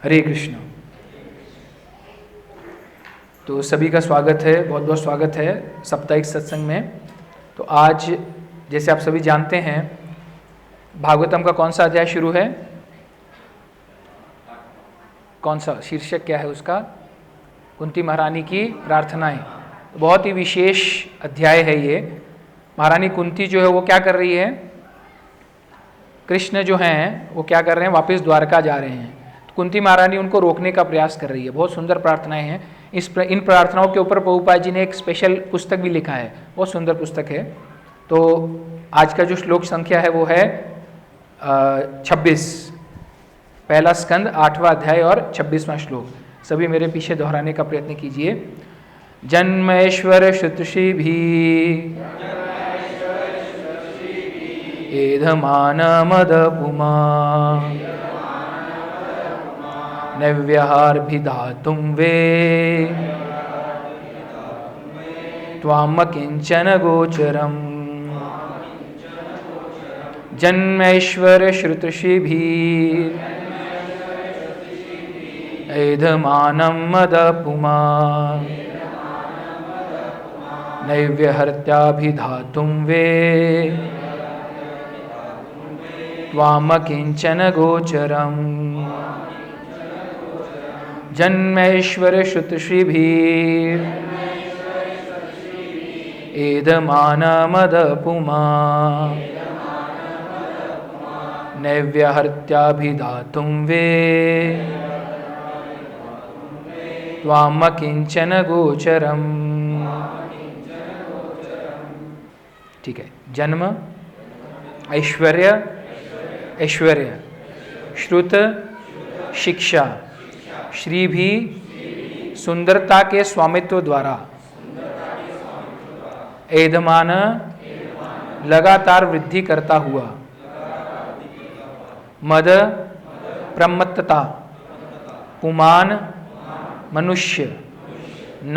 हरे कृष्ण। तो सभी का स्वागत है, बहुत बहुत स्वागत है साप्ताहिक सत्संग में। तो आज जैसे आप सभी जानते हैं भागवतम का कौन सा अध्याय शुरू है, कौन सा शीर्षक क्या है उसका? कुंती महारानी की प्रार्थनाएं। बहुत ही विशेष अध्याय है ये। महारानी कुंती जो है वो क्या कर रही है? कृष्ण जो हैं वो क्या कर रहे हैं? वापस द्वारका जा रहे हैं। तो कुंती महारानी उनको रोकने का प्रयास कर रही है। बहुत सुंदर प्रार्थनाएं हैं। इन प्रार्थनाओं के ऊपर प्रभुपाद जी ने एक स्पेशल पुस्तक भी लिखा है, बहुत सुंदर पुस्तक है। तो आज का जो श्लोक संख्या है वो है 26, पहला स्कंद 8वां अध्याय और 26वां श्लोक। सभी मेरे पीछे दोहराने का प्रयत्न कीजिए। जन्मेश्वर श्रुतषि भी एधमान मद पुमा नव्यहार भिधातुं वे त्वाम किंचन गोचरम। जन्मैश्वर श्रुतषिभी एधमानं मद पुमा नैव्यहर्त्याभिधातुं वे त्वाम किंचन गोचरम। जन्मैश्वर श्रुतषिभी एधमान मद पुमा नैव्यहर्त्याभिधातुं वे त्वाम किंचन गोचरम। ठीक है। जन्म, ऐश्वर्य, ऐश्वर्य, श्रुत, शिक्षा, श्री भी सुंदरता के स्वामित्व द्वारा, एधमान लगातार वृद्धि करता हुआ, मद प्रमत्तता, पुमान मनुष्य, न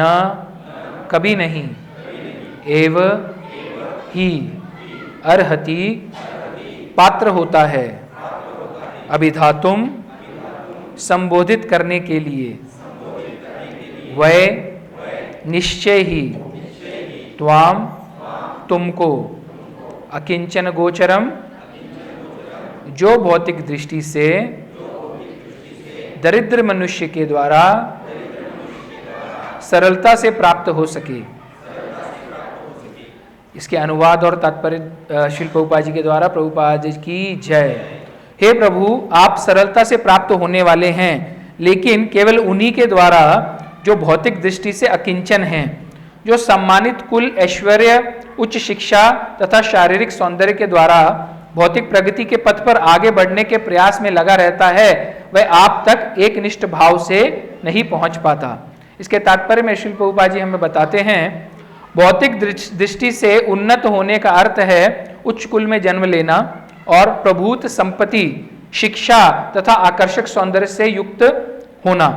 कभी नहीं, एव ही अर्हति पात्र होता है, अभिधातुम संबोधित करने के लिए, वै निश्चय ही, त्वाम तुमको, अकिंचन गोचरम जो भौतिक दृष्टि से दरिद्र मनुष्य के द्वारा सरलता से प्राप्त हो सके। इसके अनुवाद और तात्पर्य श्रील प्रभुपाद जी के द्वारा। प्रभुपाद जी की जय। हे प्रभु, आप सरलता से प्राप्त होने वाले हैं, लेकिन केवल उन्हीं के द्वारा जो भौतिक दृष्टि से अकिंचन हैं, जो सम्मानित कुल, ऐश्वर्य, उच्च शिक्षा तथा शारीरिक सौंदर्य के द्वारा भौतिक प्रगति के पथ पर आगे बढ़ने के प्रयास में लगा रहता है, वह आप तक एक निष्ठ भाव से नहीं पहुंच पाता। इसके तात्पर्य में श्रील प्रभुपाद जी हमें बताते हैं, भौतिक दृष्टि से उन्नत होने का अर्थ है उच्च कुल में जन्म लेना और प्रभूत संपत्ति, शिक्षा तथा आकर्षक सौंदर्य से युक्त होना।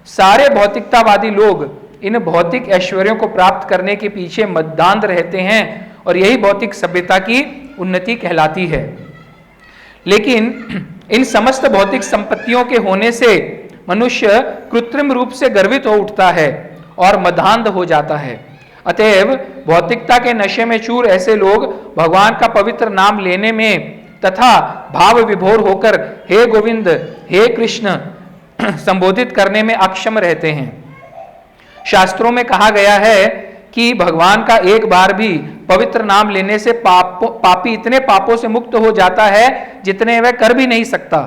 सारे भौतिकतावादी लोग इन भौतिक ऐश्वर्यों को प्राप्त करने के पीछे मद्दांध रहते हैं और यही भौतिक सभ्यता की उन्नति कहलाती है। लेकिन इन समस्त भौतिक संपत्तियों के होने से मनुष्य कृत्रिम रूप से गर्वित हो उठता है और मदांध हो जाता है। अतएव भौतिकता के नशे में चूर ऐसे लोग भगवान का पवित्र नाम लेने में तथा भाव विभोर होकर हे गोविंद, हे कृष्ण संबोधित करने में अक्षम रहते हैं। शास्त्रों में कहा गया है कि भगवान का एक बार भी पवित्र नाम लेने से पापी इतने पापों से मुक्त हो जाता है जितने वह कर भी नहीं सकता।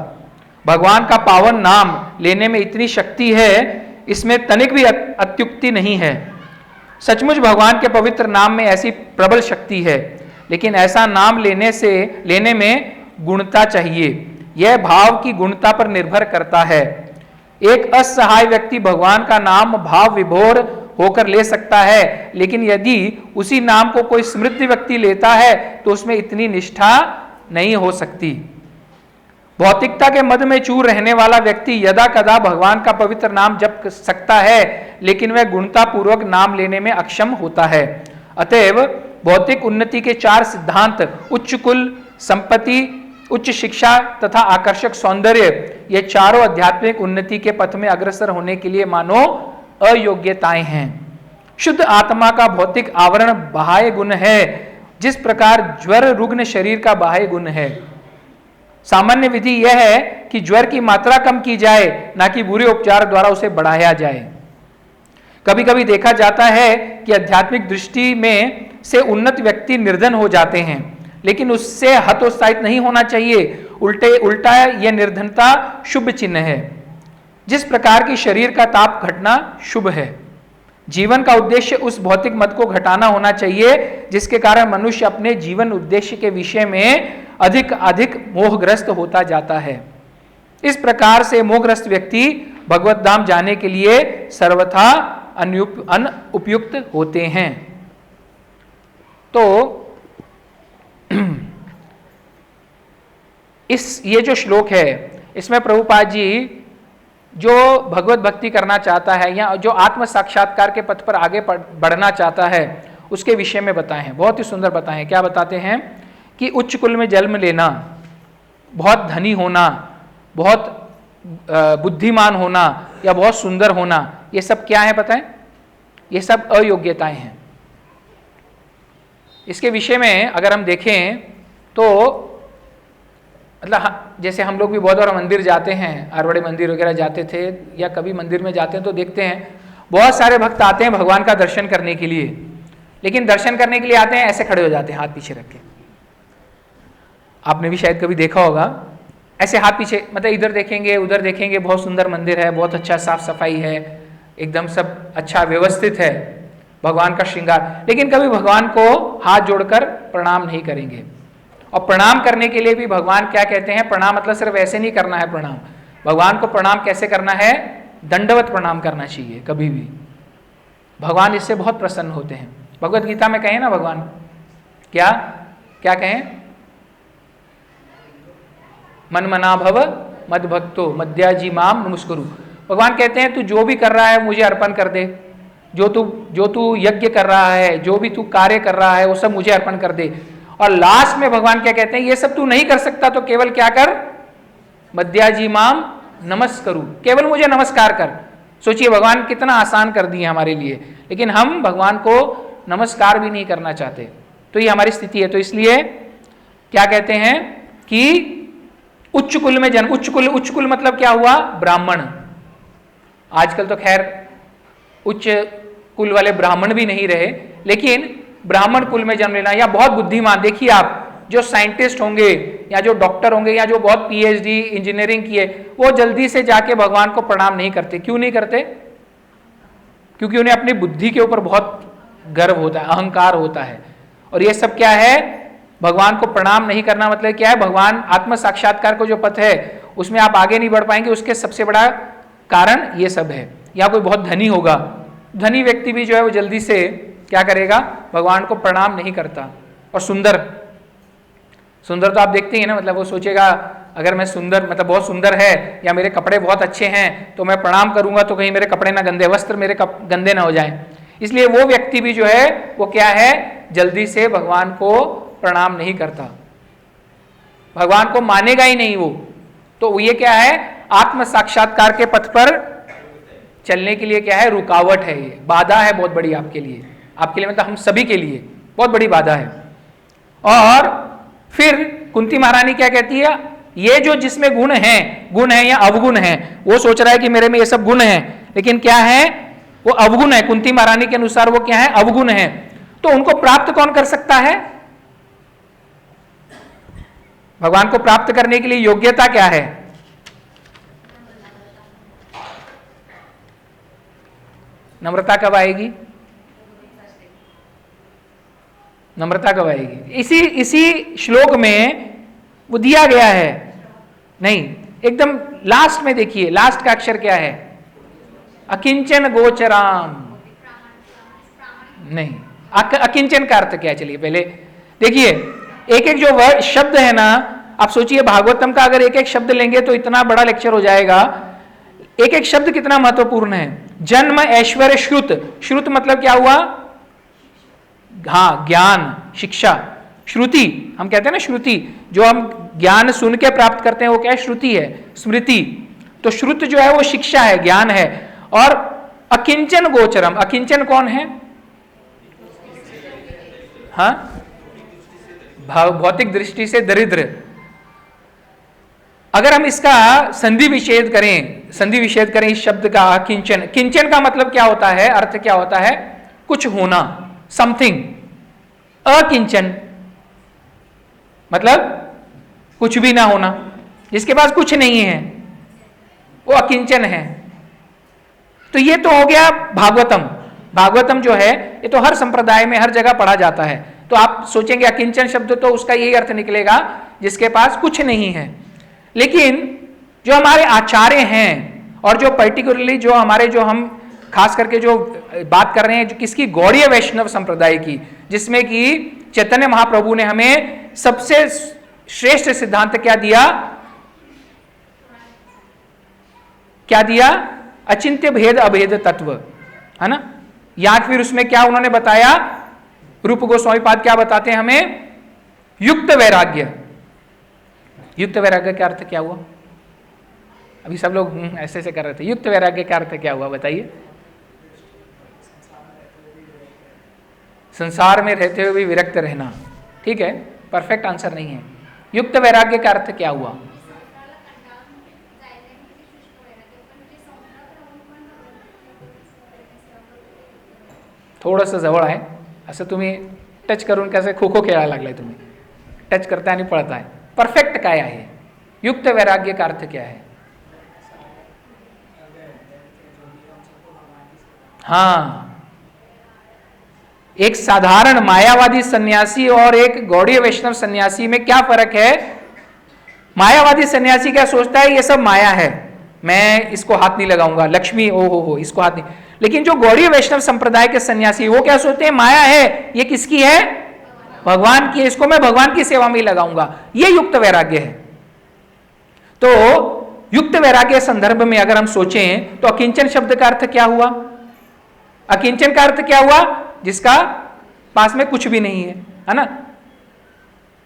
भगवान का पावन नाम लेने में इतनी शक्ति है, इसमें तनिक भी अत्युक्ति नहीं है। सचमुच भगवान के पवित्र नाम में ऐसी प्रबल शक्ति है, लेकिन ऐसा नाम लेने में गुणता चाहिए। यह भाव की गुणता पर निर्भर करता है। एक असहाय व्यक्ति भगवान का नाम भाव विभोर होकर ले सकता है, लेकिन यदि उसी नाम को कोई समृद्ध व्यक्ति लेता है तो उसमें इतनी निष्ठा नहीं हो सकती। भौतिकता के मद में चूर रहने वाला व्यक्ति यदा कदा भगवान का पवित्र नाम जप सकता है, लेकिन वह गुणता पूर्वक नाम लेने में अक्षम होता है। अतएव भौतिक उन्नति के चार सिद्धांत उच्च कुल, संपत्ति, उच्च शिक्षा तथा आकर्षक सौंदर्य, ये चारों आध्यात्मिक उन्नति के पथ में अग्रसर होने के लिए मानो अयोग्यताएं हैं। शुद्ध आत्मा का भौतिक आवरण बाह्य गुण है, जिस प्रकार ज्वर रुग्ण शरीर का बाह्य गुण है। सामान्य विधि यह है कि ज्वर की मात्रा कम की जाए, ना कि बुरे उपचार द्वारा उसे बढ़ाया जाए। कभी कभी देखा जाता है कि आध्यात्मिक दृष्टि में से उन्नत व्यक्ति निर्धन हो जाते हैं, लेकिन उससे हतोत्साहित नहीं होना चाहिए। उल्टा यह निर्धनता शुभ चिन्ह है। जिस प्रकार की शरीर का ताप घटना शुभ है, जीवन का उद्देश्य उस भौतिक मत को घटाना होना चाहिए जिसके कारण मनुष्य अपने जीवन उद्देश्य के विषय में अधिक अधिक मोहग्रस्त होता जाता है। इस प्रकार से मोहग्रस्त व्यक्ति भगवत धाम जाने के लिए सर्वथा अनुपयुक्त होते हैं। तो ये जो श्लोक है, इसमें प्रभुपाद जी जो भगवत भक्ति करना चाहता है या जो आत्म साक्षात्कार के पथ पर आगे बढ़ना चाहता है, उसके विषय में बताए हैं। बहुत ही सुंदर बताए हैं। क्या बताते हैं कि उच्च कुल में जन्म लेना, बहुत धनी होना, बहुत बुद्धिमान होना या बहुत सुंदर होना, ये सब क्या है पता है? ये सब अयोग्यताएं हैं। इसके विषय में अगर हम देखें तो मतलब जैसे हम लोग भी बहुत बार मंदिर जाते हैं, आरवड़े मंदिर वगैरह जाते थे या कभी मंदिर में जाते हैं तो देखते हैं बहुत सारे भक्त आते हैं भगवान का दर्शन करने के लिए, लेकिन दर्शन करने के लिए आते हैं ऐसे खड़े हो जाते हैं हाथ पीछे रख के। आपने भी शायद कभी देखा होगा, ऐसे हाथ पीछे, मतलब इधर देखेंगे उधर देखेंगे, बहुत सुंदर मंदिर है, बहुत अच्छा साफ सफाई है, एकदम सब अच्छा व्यवस्थित है, भगवान का श्रृंगार, लेकिन कभी भगवान को हाथ जोड़कर प्रणाम नहीं करेंगे। और प्रणाम करने के लिए भी भगवान क्या कहते हैं? प्रणाम मतलब सिर्फ ऐसे नहीं करना है प्रणाम। भगवान को प्रणाम कैसे करना है? दंडवत प्रणाम करना चाहिए कभी भी। भगवान इससे बहुत प्रसन्न होते हैं। भगवत गीता में कहें ना भगवान क्या क्या कहें? मन मना भव मद भक्तो मद्याजी माम नमस्कुरु। भगवान कहते हैं तू जो भी कर रहा है मुझे अर्पण कर दे, जो तू यज्ञ कर रहा है, जो भी तू कार्य कर रहा है वो सब मुझे अर्पण कर दे। और लास्ट में भगवान क्या कहते हैं? ये सब तू नहीं कर सकता तो केवल क्या कर? मद्याजी माम नमस्करु, केवल मुझे नमस्कार कर। सोचिए भगवान कितना आसान कर दिए हमारे लिए, लेकिन हम भगवान को नमस्कार भी नहीं करना चाहते। तो ये हमारी स्थिति है। तो इसलिए क्या कहते हैं कि उच्च कुल में जन्म, उच्च कुल मतलब क्या हुआ? ब्राह्मण। आजकल तो खैर उच्च कुल वाले ब्राह्मण भी नहीं रहे, लेकिन ब्राह्मण कुल में जन्म लेना या बहुत बुद्धिमान, देखिए आप जो साइंटिस्ट होंगे या जो डॉक्टर होंगे या जो बहुत पीएचडी इंजीनियरिंग किए, वो जल्दी से जाके भगवान को प्रणाम नहीं करते। क्यों नहीं करते? क्योंकि उन्हें अपनी बुद्धि के ऊपर बहुत गर्व होता है, अहंकार होता है। और ये सब क्या है? भगवान को प्रणाम नहीं करना मतलब क्या है? भगवान आत्म साक्षात्कार को जो पथ है उसमें आप आगे नहीं बढ़ पाएंगे, उसके सबसे बड़ा कारण ये सब है। या कोई बहुत धनी होगा, धनी व्यक्ति भी जो है वो जल्दी से क्या करेगा? भगवान को प्रणाम नहीं करता। और सुंदर तो आप देखते हैं ना, मतलब वो सोचेगा अगर मैं सुंदर, मतलब बहुत सुंदर है या मेरे कपड़े बहुत अच्छे हैं तो मैं प्रणाम करूंगा तो कहीं मेरे कपड़े ना गंदे, वस्त्र मेरे गंदे ना हो जाएं। इसलिए वो व्यक्ति भी जो है वो क्या है? जल्दी से भगवान को प्रणाम नहीं करता, भगवान को मानेगा ही नहीं वो। तो ये क्या है? आत्म साक्षात्कार के पथ पर चलने के लिए क्या है? रुकावट है, ये बाधा है बहुत बड़ी आपके लिए मतलब हम सभी के लिए बहुत बड़ी बाधा है। और फिर कुंती महारानी क्या कहती है? ये जो जिसमें गुण है या अवगुण है, वो सोच रहा है कि मेरे में ये सब गुण है, लेकिन क्या है? वो अवगुण है। कुंती महारानी के अनुसार वो क्या है? अवगुण है। तो उनको प्राप्त कौन कर सकता है? भगवान को प्राप्त करने के लिए योग्यता क्या है? नम्रता कब आएगी? नम्रता कब आएगी? इसी श्लोक में वो दिया गया है। नहीं, एकदम लास्ट में देखिए, लास्ट का अक्षर क्या है? अकिंचन गोचराम। नहीं, अकिंचन का अर्थ क्या है? चलिए पहले देखिए, एक एक जो वर्ड शब्द है ना, आप सोचिए भागवतम का अगर एक एक शब्द लेंगे तो इतना बड़ा लेक्चर हो जाएगा। एक एक शब्द कितना महत्वपूर्ण है। जन्म, ऐश्वर्य, श्रुत मतलब क्या हुआ? हाँ, ज्ञान, शिक्षा। श्रुति हम कहते हैं ना, श्रुति जो हम ज्ञान सुन के प्राप्त करते हैं वो क्या है? श्रुति है, स्मृति। तो श्रुत जो है वो शिक्षा है, ज्ञान है। और अकिंचन गोचरम, अकिंचन कौन है? हाँ, भौतिक दृष्टि से दरिद्र। अगर हम इसका संधि विच्छेद करें इस शब्द का किंचन, किंचन का मतलब क्या होता है, अर्थ क्या होता है? कुछ होना, समथिंग। अकिंचन मतलब कुछ भी ना होना, जिसके पास कुछ नहीं है वो अकिंचन है। तो ये तो हो गया भागवतम। भागवतम जो है ये तो हर संप्रदाय में हर जगह पढ़ा जाता है। तो आप सोचेंगे अकिंचन शब्द तो उसका यही अर्थ निकलेगा जिसके पास कुछ नहीं है। लेकिन जो हमारे आचार्य हैं और जो पर्टिकुलरली जो हम खास करके जो बात कर रहे हैं, जो किसकी? गौड़ीय वैष्णव संप्रदाय की, जिसमें कि चैतन्य महाप्रभु ने हमें सबसे श्रेष्ठ सिद्धांत क्या दिया? अचिंत्य भेद अभेद तत्व, है ना। या फिर उसमें क्या उन्होंने बताया? रूप गोस्वामी पाद क्या बताते हैं हमें? युक्त वैराग्य। युक्त वैराग्य का अर्थ क्या हुआ? अभी सब लोग ऐसे ऐसे कर रहे थे। युक्त वैराग्य का अर्थ क्या हुआ बताइए? संसार में रहते हुए भी विरक्त रहना। ठीक है, परफेक्ट आंसर नहीं है। युक्त वैराग्य का अर्थ क्या हुआ? थोडंसं जवळ आहे, असं तुम्ही टच करून कसं खो खो खेळायला लागलाय तुम्ही, टच करताय आणि पळताय। परफेक्ट काय आहे? युक्त वैराग्य का अर्थ क्या है? हाँ, एक साधारण मायावादी सन्यासी और एक गौड़ीय वैष्णव सन्यासी में क्या फर्क है? मायावादी सन्यासी क्या सोचता है? ये सब माया है, मैं इसको हाथ नहीं लगाऊंगा, लक्ष्मी ओ हो इसको हाथ नहीं। लेकिन जो गौड़ीय वैष्णव संप्रदाय के सन्यासी वो क्या सोचते हैं? माया है, ये किसकी है? भगवान की, इसको मैं भगवान की सेवा में ही लगाऊंगा। ये युक्त वैराग्य है। तो युक्त वैराग्य संदर्भ में अगर हम सोचें तो अकिंचन शब्द का अर्थ क्या हुआ? अकिंचन का अर्थ क्या हुआ? जिसका पास में कुछ भी नहीं है ना।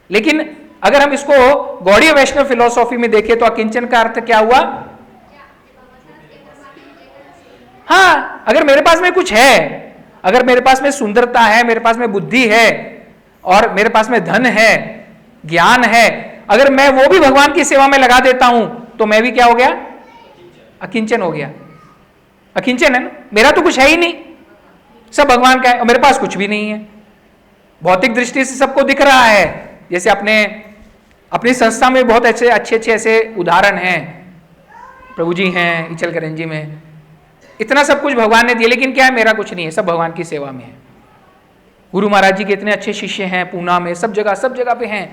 लेकिन अगर हम इसको गौड़ीय वैष्णव फिलॉसफी में देखें तो अकिंचन का अर्थ क्या हुआ? हाँ, अगर मेरे पास में कुछ है, अगर मेरे पास में सुंदरता है, मेरे पास में बुद्धि है और मेरे पास में धन है, ज्ञान है, अगर मैं वो भी भगवान की सेवा में लगा देता हूं तो मैं भी क्या हो गया? अकिंचन हो गया। अकिंचन है ना, मेरा तो कुछ है ही नहीं, सब भगवान का है और मेरे पास कुछ भी नहीं है। भौतिक दृष्टि से सबको दिख रहा है। जैसे अपनी संस्था में बहुत अच्छे ऐसे उदाहरण हैं, प्रभु जी हैं इचलकरंजी जी में, इतना सब कुछ भगवान ने दिया, लेकिन क्या है? मेरा कुछ नहीं है, सब भगवान की सेवा में है। गुरु महाराज जी के इतने अच्छे शिष्य हैं, पूना में सब जगह पे हैं,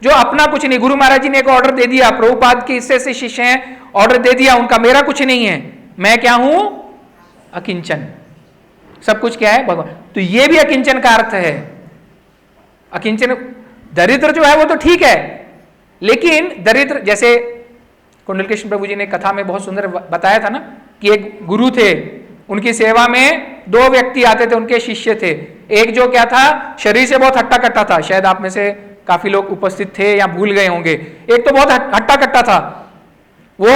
जो अपना कुछ नहीं। गुरु महाराज जी ने एक ऑर्डर दे दिया, प्रभुपाद के इससे ऐसे शिष्य हैं, ऑर्डर दे दिया उनका, मेरा कुछ नहीं है, मैं क्या हूं? अकिंचन। सब कुछ क्या है? भगवान। तो ये भी अकिंचन का अर्थ है। अकिंचन दरिद्र जो है वो तो ठीक है, लेकिन दरिद्र, जैसे कुंडल कृष्ण प्रभु जी ने कथा में बहुत सुंदर बताया था ना कि एक गुरु थे, उनकी सेवा में 2 व्यक्ति आते थे, उनके शिष्य थे। एक जो क्या था, शरीर से बहुत हट्टा कट्टा था, शायद आप में से काफी लोग उपस्थित थे या भूल गए होंगे। एक तो बहुत हट्टा कट्टा था, वो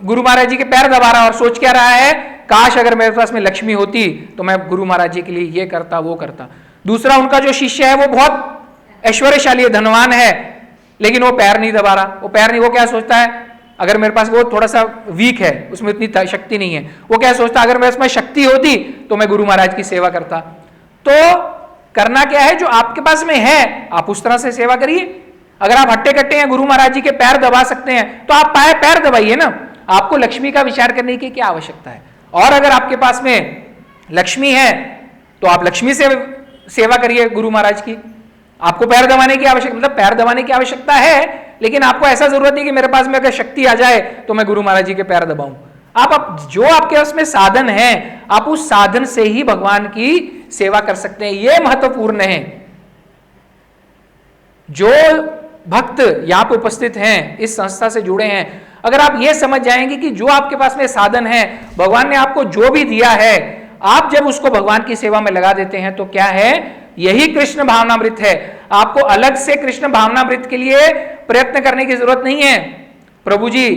गुरु महाराज जी के पैर दबा रहा और सोच क्या रहा है, काश अगर मेरे पास में लक्ष्मी होती तो मैं गुरु महाराज जी के लिए ये करता वो करता। दूसरा उनका जो शिष्य है वो बहुत ऐश्वर्यशाली धनवान है, लेकिन वो पैर नहीं दबा रहा। वो क्या सोचता है, अगर मेरे पास, वो थोड़ा सा वीक है, उसमें इतनी शक्ति नहीं है, वो क्या सोचता, अगर मेरे पास में शक्ति होती तो मैं गुरु महाराज की सेवा करता। तो करना क्या है, जो आपके पास में है आप उस तरह से सेवा करिए। अगर आप हट्टे कट्टे हैं, गुरु महाराज जी के पैर दबा सकते हैं तो आप पैर दबाइए ना, आपको लक्ष्मी का विचार करने की क्या आवश्यकता है। और अगर आपके पास में लक्ष्मी है तो आप लक्ष्मी से सेवा करिए गुरु महाराज की। आपको पैर दबाने की आवश्यकता, मतलब पैर दबाने की आवश्यकता है, लेकिन आपको ऐसा जरूरत नहीं कि मेरे पास में अगर शक्ति आ जाए तो मैं गुरु महाराज जी के पैर दबाऊं। आप जो आपके पास में साधन है, आप उस साधन से ही भगवान की सेवा कर सकते हैं। यह महत्वपूर्ण है। जो भक्त यहां पर उपस्थित हैं, इस संस्था से जुड़े हैं, अगर आप यह समझ जाएंगे कि जो आपके पास में साधन है, भगवान ने आपको जो भी दिया है, आप जब उसको भगवान की सेवा में लगा देते हैं तो क्या है, यही कृष्ण भावनामृत है। आपको अलग से कृष्ण भावनामृत के लिए प्रयत्न करने की जरूरत नहीं है। प्रभु जी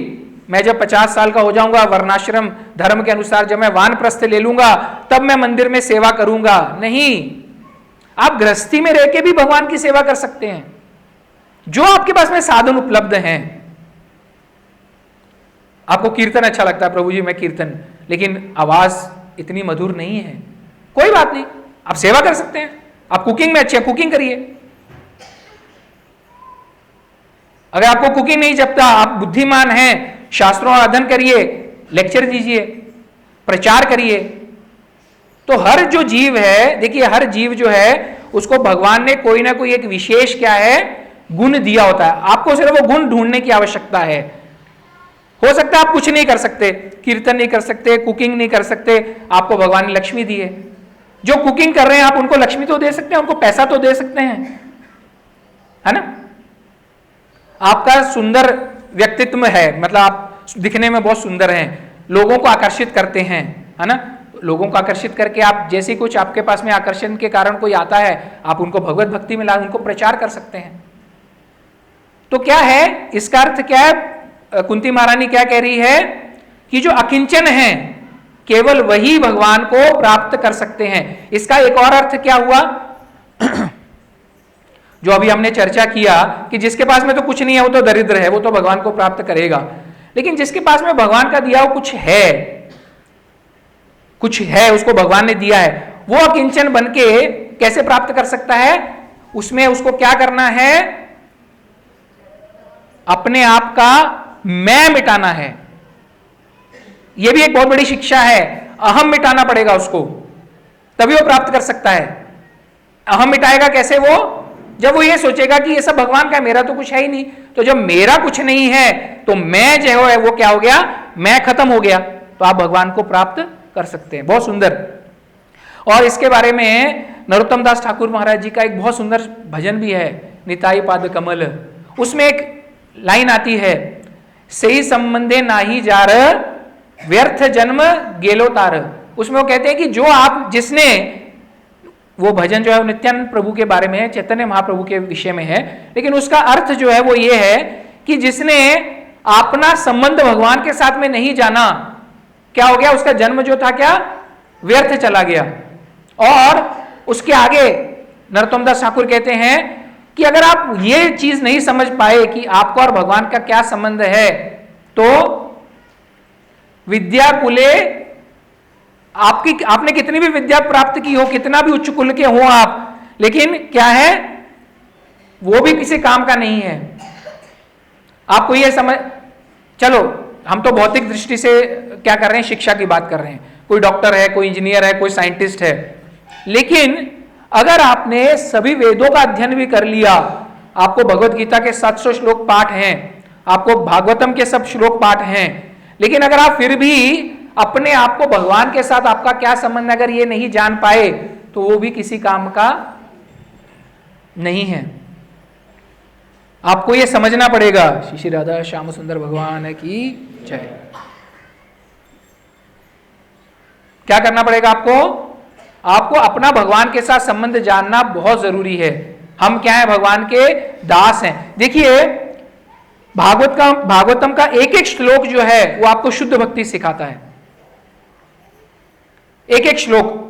मैं जब 50 साल का हो जाऊंगा, वर्णाश्रम धर्म के अनुसार जब मैं वानप्रस्थ ले लूंगा, तब मैं मंदिर में सेवा करूंगा। नहीं, आप गृहस्थी में रह के भी भगवान की सेवा कर सकते हैं, जो आपके पास में साधन उपलब्ध हैं। आपको कीर्तन अच्छा लगता है, प्रभु जी मैं कीर्तन, लेकिन आवाज इतनी मधुर नहीं है, कोई बात नहीं, आप सेवा कर सकते हैं। आप कुकिंग में अच्छे हैं, कुकिंग करिए। अगर आपको कुकिंग नहीं जपता, आप बुद्धिमान हैं, शास्त्रों का अध्ययन करिए, लेक्चर दीजिए, प्रचार करिए। तो हर जो जीव है, देखिए हर जीव जो है उसको भगवान ने कोई ना कोई एक विशेष क्या है गुण दिया होता है। आपको सिर्फ वो गुण ढूंढने की आवश्यकता है। हो सकता है आप कुछ नहीं कर सकते, कीर्तन नहीं कर सकते, कुकिंग नहीं कर सकते, आपको भगवान ने लक्ष्मी दी है। जो कुकिंग कर रहे हैं आप उनको लक्ष्मी तो दे सकते हैं, उनको पैसा तो दे सकते हैं, है ना। आपका सुंदर व्यक्तित्व है, मतलब आप दिखने में बहुत सुंदर हैं, लोगों को आकर्षित करते हैं, है ना। लोगों को आकर्षित करके आप जैसे कुछ आपके पास में आकर्षण के कारण कोई आता है, आप उनको भगवत भक्ति में ला उनको प्रचार कर सकते हैं। तो क्या है इसका अर्थ क्या है? कुंती महारानी क्या कह रही है कि जो अकिंचन है केवल वही भगवान को प्राप्त कर सकते हैं। इसका एक और अर्थ क्या हुआ जो अभी हमने चर्चा किया कि जिसके पास में तो कुछ नहीं है वो तो दरिद्र है, वो तो भगवान को प्राप्त करेगा। लेकिन जिसके पास में भगवान का दिया वो कुछ है उसको भगवान ने दिया है, वो अकिंचन बन के कैसे प्राप्त कर सकता है? उसमें उसको क्या करना है? अपने आप का मैं मिटाना है। यह भी एक बहुत बड़ी शिक्षा है। अहम मिटाना पड़ेगा उसको, तभी वो प्राप्त कर सकता है। अहम मिटाएगा कैसे वो? जब वो ये सोचेगा कि ये सब भगवान का, मेरा तो कुछ है ही नहीं। तो जब मेरा कुछ नहीं है तो मैं जो है वो क्या हो गया? मैं खत्म हो गया। तो आप भगवान को प्राप्त कर सकते हैं। बहुत सुंदर। और इसके बारे में नरोत्तम दास ठाकुर महाराज जी का एक बहुत सुंदर भजन भी है, निताई पाद कमल। उसमें एक लाइन आती है, सही संबंधे नाही जार व्यर्थ जन्म गेलो तार। उसमें वो कहते हैं कि जो आप जिसने, वो भजन जो है नित्यानंद प्रभु के बारे में है, चैतन्य महाप्रभु के विषय में है, लेकिन उसका अर्थ जो है वो ये है कि जिसने अपना संबंध भगवान के साथ में नहीं जाना, क्या हो गया? उसका जन्म जो था क्या व्यर्थ चला गया। और उसके आगे नरोत्तम दास ठाकुर कहते हैं कि अगर आप ये चीज नहीं समझ पाए कि आपको और भगवान का क्या संबंध है, तो विद्या कुले आपने कितनी भी विद्या प्राप्त की हो, कितना भी उच्च कुल के हो आप, लेकिन क्या है वो भी किसी काम का नहीं है। आपको ये समझ, चलो हम तो भौतिक दृष्टि से क्या कर रहे हैं, शिक्षा की बात कर रहे हैं। कोई डॉक्टर है, कोई इंजीनियर है, कोई साइंटिस्ट है, लेकिन अगर आपने सभी वेदों का अध्ययन भी कर लिया, आपको भगवत गीता के 700 श्लोक पाठ हैं, आपको भागवतम के सब श्लोक पाठ हैं, लेकिन अगर आप फिर भी अपने आप को भगवान के साथ आपका क्या संबंध अगर ये नहीं जान पाए, तो वो भी किसी काम का नहीं है। आपको ये समझना पड़ेगा। श्री श्री राधा श्याम सुंदर भगवान की जय। क्या करना पड़ेगा आपको अपना भगवान के साथ संबंध जानना बहुत जरूरी है। हम क्या है? भगवान के दास हैं। देखिए भागवतम का एक एक श्लोक जो है वो आपको शुद्ध भक्ति सिखाता है, एक एक श्लोक।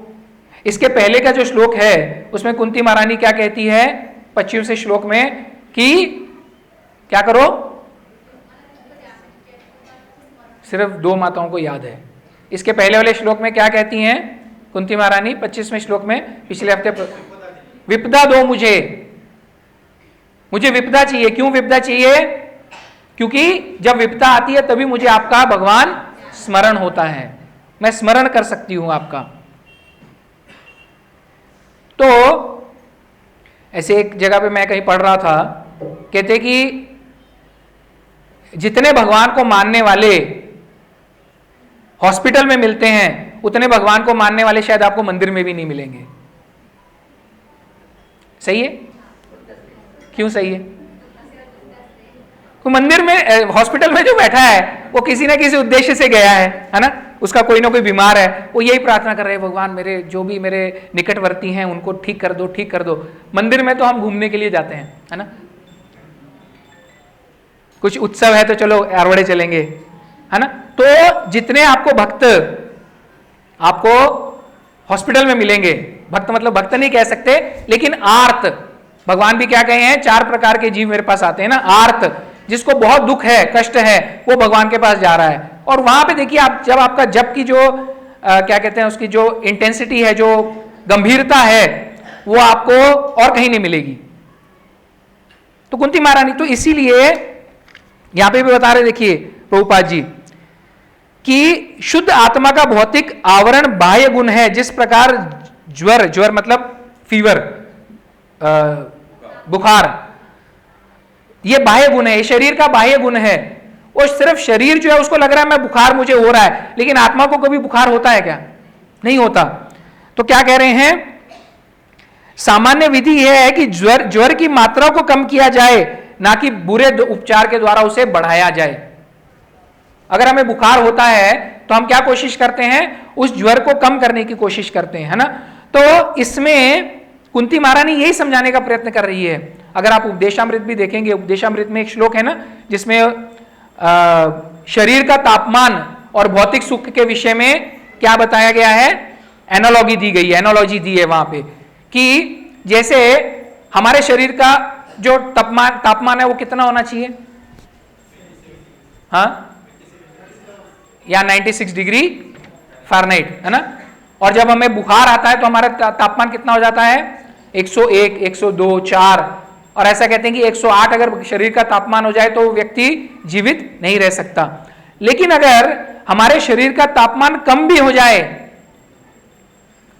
इसके पहले का जो श्लोक है उसमें कुंती महारानी क्या कहती है 25वें श्लोक में कि क्या करो? सिर्फ 2 माताओं को याद है। इसके पहले वाले श्लोक में क्या कहती हैं कुंती महारानी 25वें श्लोक में? पिछले हफ्ते विपदा दो मुझे विपदा चाहिए। क्यों विपदा चाहिए? क्योंकि जब विपदा आती है तभी मुझे आपका भगवान स्मरण होता है, मैं स्मरण कर सकती हूं आपका। तो ऐसे एक जगह पे मैं कहीं पढ़ रहा था, कहते कि जितने भगवान को मानने वाले हॉस्पिटल में मिलते हैं, उतने भगवान को मानने वाले शायद आपको मंदिर में भी नहीं मिलेंगे। सही है? क्यों सही है? तो मंदिर में, हॉस्पिटल में जो बैठा है वो किसी ना किसी उद्देश्य से गया है ना। उसका कोई ना कोई बीमार है, वो यही प्रार्थना कर रहे हैं, भगवान मेरे जो भी मेरे निकटवर्ती हैं उनको ठीक कर दो, ठीक कर दो। मंदिर में तो हम घूमने के लिए जाते हैं, है ना। कुछ उत्सव है तो चलो आरवड़े चलेंगे, है ना। तो जितने आपको भक्त आपको हॉस्पिटल में मिलेंगे, भक्त मतलब भक्त नहीं कह सकते, लेकिन आर्त, भगवान भी क्या कहे हैं, 4 प्रकार के जीव मेरे पास आते हैं ना। आर्त, जिसको बहुत दुख है, कष्ट है, वो भगवान के पास जा रहा है। और वहां पे देखिए आप, जब आपका जप की जो क्या कहते हैं, उसकी जो इंटेंसिटी है, जो गंभीरता है, वो आपको और कहीं नहीं मिलेगी। तो कुंती महारानी, तो इसीलिए यहां पे भी बता रहे, देखिए प्रभुपाद जी, कि शुद्ध आत्मा का भौतिक आवरण बाह्य गुण है, जिस प्रकार ज्वर, ज्वर मतलब फीवर, बुखार, ये बाह्य गुण है, शरीर का बाह्य गुण है। और सिर्फ शरीर जो है उसको लग रहा है मैं बुखार मुझे हो रहा है, लेकिन आत्मा को कभी बुखार होता है क्या? नहीं होता। तो क्या कह रहे हैं, सामान्य विधि यह है कि ज्वर की मात्रा को कम किया जाए, ना कि बुरे उपचार के द्वारा उसे बढ़ाया जाए। अगर हमें बुखार होता है तो हम क्या कोशिश करते हैं, उस ज्वर को कम करने की कोशिश करते हैं, है ना। तो इसमें कुंती महारानी यही समझाने का प्रयत्न कर रही है। अगर आप उपदेशामृत भी देखेंगे, उपदेशामृत में एक श्लोक है ना, जिसमें शरीर का तापमान और भौतिक सुख के विषय में क्या बताया गया है, एनालॉजी दी गई है, एनालॉजी दी है वहां पे, कि जैसे हमारे शरीर का जो तापमान है वो कितना होना चाहिए, हाँ, या 96 डिग्री फ़ारेनहाइट, है ना। और जब हमें बुखार आता है तो हमारा तापमान कितना हो जाता है, 101, 102, 4, और ऐसा कहते हैं कि 108 अगर शरीर का तापमान हो जाए तो व्यक्ति जीवित नहीं रह सकता। लेकिन अगर हमारे शरीर का तापमान कम भी हो जाए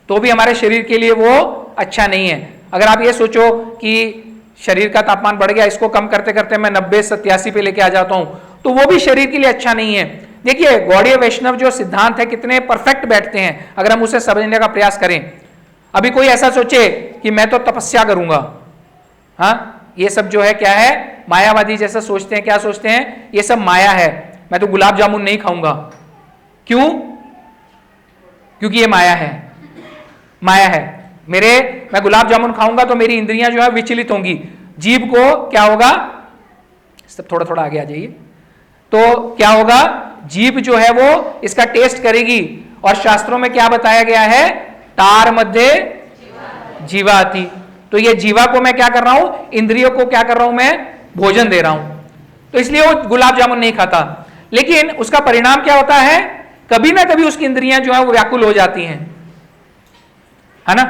तो भी हमारे शरीर के लिए वो अच्छा नहीं है। अगर आप ये सोचो कि शरीर का तापमान बढ़ गया, इसको कम करते करते मैं 90-87 पे लेके आ जाता हूं, तो वो भी शरीर के लिए अच्छा नहीं है। देखिए गौड़ीय वैष्णव जो सिद्धांत है कितने परफेक्ट बैठते हैं, अगर हम उसे समझने का प्रयास करें। अभी कोई ऐसा सोचे कि मैं तो तपस्या करूंगा, हाँ, ये सब जो है क्या है, मायावादी जैसा सोचते हैं। क्या सोचते हैं, ये सब माया है, मैं तो गुलाब जामुन नहीं खाऊंगा। क्यों? क्योंकि ये माया है, माया है। मैं गुलाब जामुन खाऊंगा तो मेरी इंद्रियां जो है विचलित होंगी, जीभ को क्या होगा, सब थोड़ा थोड़ा आगे आ जाइए, तो क्या होगा, जीभ जो है वो इसका टेस्ट करेगी। और शास्त्रों में क्या बताया गया है, तार मध्य जीवाति। तो ये जीवा को मैं क्या कर रहा हूं, इंद्रियों को क्या कर रहा हूं, मैं भोजन दे रहा हूं। तो इसलिए वो गुलाब जामुन नहीं खाता। लेकिन उसका परिणाम क्या होता है, कभी ना कभी उसकी इंद्रियां जो है वो व्याकुल हो जाती हैं, है ना।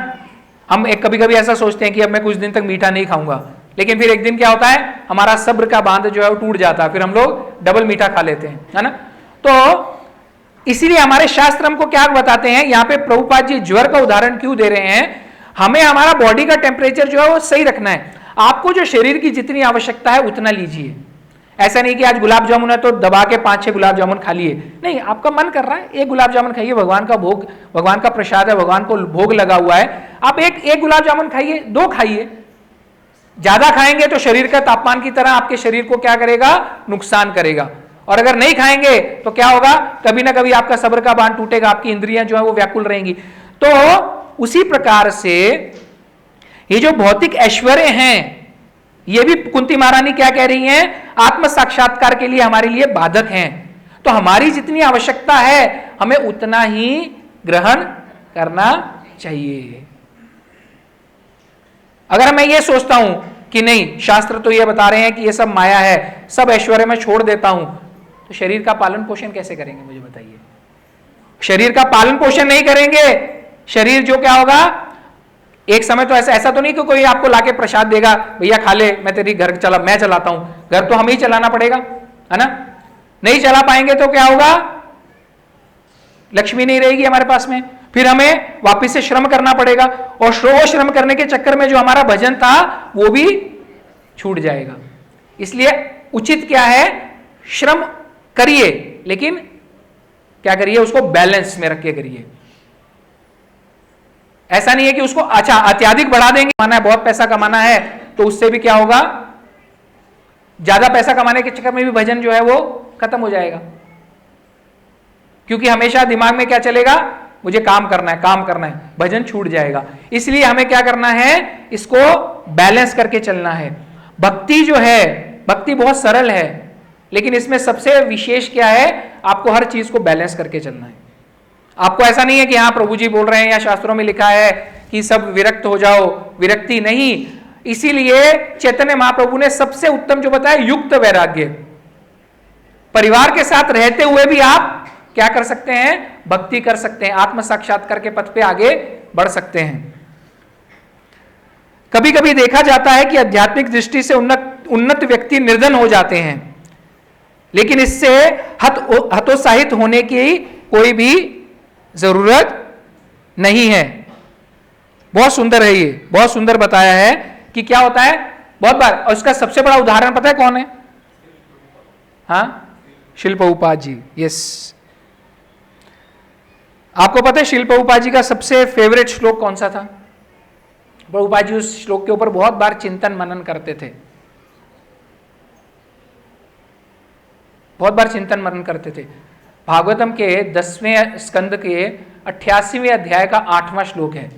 हम एक कभी कभी ऐसा सोचते हैं कि अब मैं कुछ दिन तक मीठा नहीं खाऊंगा, लेकिन फिर एक दिन क्या होता है, हमारा सब्र का बांध जो है वो टूट जाता है, फिर हम लोग डबल मीठा खा लेते हैं, है ना। तो इसीलिए हमारे शास्त्र हमको क्या बताते हैं, यहाँ पे प्रभुपाद जी ज्वर का उदाहरण क्यों दे रहे हैं, हमें हमारा बॉडी का टेम्परेचर जो है वो सही रखना है। आपको जो शरीर की जितनी आवश्यकता है उतना लीजिए। ऐसा नहीं कि आज गुलाब जामुन है तो दबा के 5-6 गुलाब जामुन खा लिए, नहीं, आपका मन कर रहा है एक गुलाब जामुन खाइए, भगवान का भोग, भगवान का प्रसाद है, भगवान को भोग लगा हुआ है, आप एक गुलाब जामुन खाइए, 2 खाइए। ज्यादा खाएंगे तो शरीर का तापमान की तरह आपके शरीर को क्या करेगा, नुकसान करेगा। और अगर नहीं खाएंगे तो क्या होगा, कभी ना कभी आपका सब्र का बांध टूटेगा, आपकी इंद्रियां जो है वो व्याकुल रहेंगी। तो उसी प्रकार से ये जो भौतिक ऐश्वर्य हैं, ये भी कुंती महारानी क्या कह रही हैं, आत्म साक्षात्कार के लिए हमारे लिए बाधक हैं। तो हमारी जितनी आवश्यकता है हमें उतना ही ग्रहण करना चाहिए। अगर मैं ये सोचता हूं कि नहीं, शास्त्र तो ये बता रहे हैं कि ये सब माया है, सब ऐश्वर्य मैं छोड़ देता हूं, तो शरीर का पालन पोषण कैसे करेंगे, मुझे बताइए। शरीर का पालन पोषण नहीं करेंगे, शरीर जो क्या होगा, एक समय तो ऐसा तो नहीं कि कोई आपको लाके प्रसाद देगा, भैया खा ले, मैं तेरी घर मैं चलाता हूं, घर तो हमें ही चलाना पड़ेगा, है ना। नहीं चला पाएंगे तो क्या होगा, लक्ष्मी नहीं रहेगी हमारे पास में, फिर हमें वापिस से श्रम करना पड़ेगा, और श्रम करने के चक्कर में जो हमारा भजन था वो भी छूट जाएगा। इसलिए उचित क्या है, श्रम करिए, लेकिन क्या करिए, उसको बैलेंस में रख के करिए। ऐसा नहीं है कि उसको अच्छा अत्यधिक बढ़ा देंगे, कमाना है, बहुत पैसा कमाना है, तो उससे भी क्या होगा, ज्यादा पैसा कमाने के चक्कर में भी भजन जो है वो खत्म हो जाएगा। क्योंकि हमेशा दिमाग में क्या चलेगा, मुझे काम करना है, काम करना है, भजन छूट जाएगा। इसलिए हमें क्या करना है, इसको बैलेंस करके चलना है। भक्ति जो है, भक्ति बहुत सरल है, लेकिन इसमें सबसे विशेष क्या है, आपको हर चीज को बैलेंस करके चलना है। आपको ऐसा नहीं है कि हाँ प्रभु जी बोल रहे हैं या शास्त्रों में लिखा है कि सब विरक्त हो जाओ, विरक्ति नहीं। इसीलिए चैतन्य महाप्रभु ने सबसे उत्तम जो बताया, युक्त वैराग्य। परिवार के साथ रहते हुए भी आप क्या कर सकते हैं, भक्ति कर सकते हैं, आत्म साक्षात्कार के पथ पे आगे बढ़ सकते हैं। कभी कभी देखा जाता है कि आध्यात्मिक दृष्टि से उन्नत व्यक्ति निर्धन हो जाते हैं, लेकिन इससे हतोत्साहित होने की कोई भी जरूरत नहीं है। बहुत सुंदर है ये, बहुत सुंदर बताया है कि क्या होता है बहुत बार। और इसका सबसे बड़ा उदाहरण पता है कौन है? हाँ, शिल प्रभुपाद जी। यस, आपको पता है शिल प्रभुपाद जी का सबसे फेवरेट श्लोक कौन सा था? प्रभुपाद जी उस श्लोक के ऊपर बहुत बार चिंतन मनन करते थे, बहुत बार चिंतन मनन करते थे। भागवतम के 10वें स्कंद के 88वें अध्याय का 8वां श्लोक है,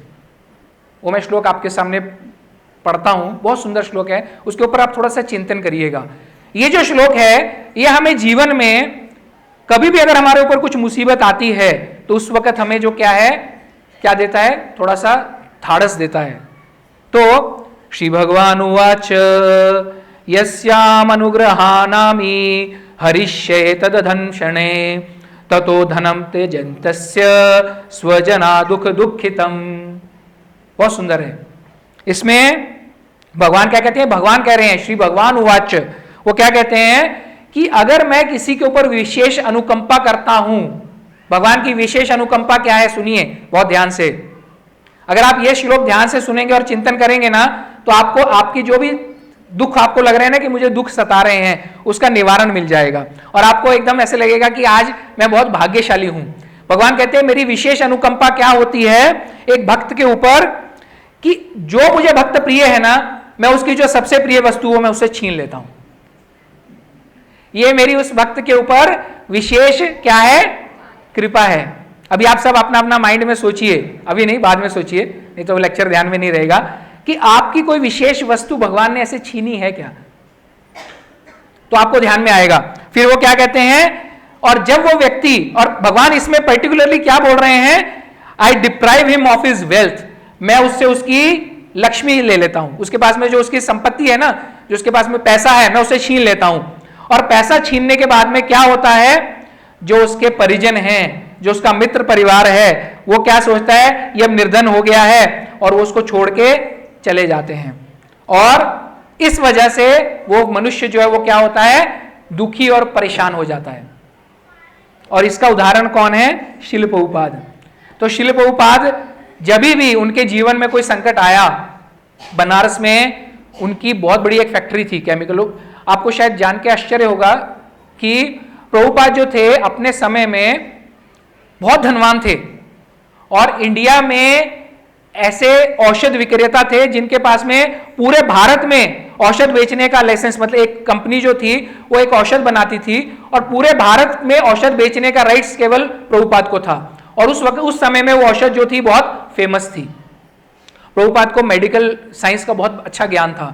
वो मैं श्लोक आपके सामने पढ़ता हूं। बहुत सुंदर श्लोक है, उसके ऊपर आप थोड़ा सा चिंतन करिएगा। ये जो श्लोक है ये हमें जीवन में कभी भी अगर हमारे ऊपर कुछ मुसीबत आती है तो उस वक्त हमें जो क्या है, क्या देता है, थोड़ा सा धाड़स देता है। तो श्री भगवान उवाच यस्याम अनुग्रहानामि हरिष्ये तदधंशणे ततो धनम त्यजन्तस्य स्वजना दुख दुखितम। बहुत सुंदर है। इसमें भगवान क्या कहते हैं, भगवान कह रहे हैं, श्री भगवान उवाच, वो क्या कहते हैं कि अगर मैं किसी के ऊपर विशेष अनुकंपा करता हूं, भगवान की विशेष अनुकंपा क्या है सुनिए बहुत ध्यान से। अगर आप ये श्लोक ध्यान से सुनेंगे और चिंतन करेंगे ना तो आपको आपकी जो भी दुख आपको लग रहे हैं ना कि मुझे दुख सता रहे हैं, उसका निवारण मिल जाएगा और आपको एकदम ऐसे लगेगा कि आज मैं बहुत भाग्यशाली हूं। भगवान कहते हैं मेरी विशेष अनुकंपा क्या होती है एक भक्त के ऊपर कि जो मुझे भक्त प्रिय है ना, मैं उसकी जो सबसे प्रिय वस्तु हो मैं उसे छीन लेता हूं। ये मेरी उस भक्त के ऊपर विशेष क्या है, कृपा है। अभी आप सब अपना अपना माइंड में सोचिए, अभी नहीं बाद में सोचिए, नहीं तो लेक्चर ध्यान में नहीं रहेगा, कि आपकी कोई विशेष वस्तु भगवान ने ऐसे छीनी है क्या, तो आपको ध्यान में आएगा। फिर वो क्या कहते हैं, और जब वो व्यक्ति, और भगवान इसमें पर्टिकुलरली क्या बोल रहे हैं, I deprive him of his wealth, मैं उससे उसकी लक्ष्मी ले लेता हूं, उसके पास में जो उसकी संपत्ति है ना, जो उसके पास में पैसा है, मैं उसे छीन लेता हूं। और पैसा छीनने के बाद में क्या होता है, जो उसके परिजन हैं, जो उसका मित्र परिवार है, वो क्या सोचता है ये अब निर्धन हो गया है, और वो उसको छोड़ के चले जाते हैं। और इस वजह से वो मनुष्य जो है वो क्या होता है, दुखी और परेशान हो जाता है। और इसका उदाहरण कौन है, शिल प्रभुपाद। तो शिल प्रभुपाद जब भी उनके जीवन में कोई संकट आया, बनारस में उनकी बहुत बड़ी एक फैक्ट्री थी केमिकल। आपको शायद जान के आश्चर्य होगा कि प्रभुपाद जो थे अपने समय में बहुत धनवान थे, और इंडिया में ऐसे औषध विक्रेता थे जिनके पास में पूरे भारत में औषध बेचने का लाइसेंस, मतलब एक कंपनी जो थी वो एक औषध बनाती थी और पूरे भारत में औषध बेचने का राइट्स केवल प्रभुपाद को था। और उस वक्त उस समय में वो औषध जो थी बहुत फेमस थी। प्रभुपाद को मेडिकल साइंस का बहुत अच्छा ज्ञान था।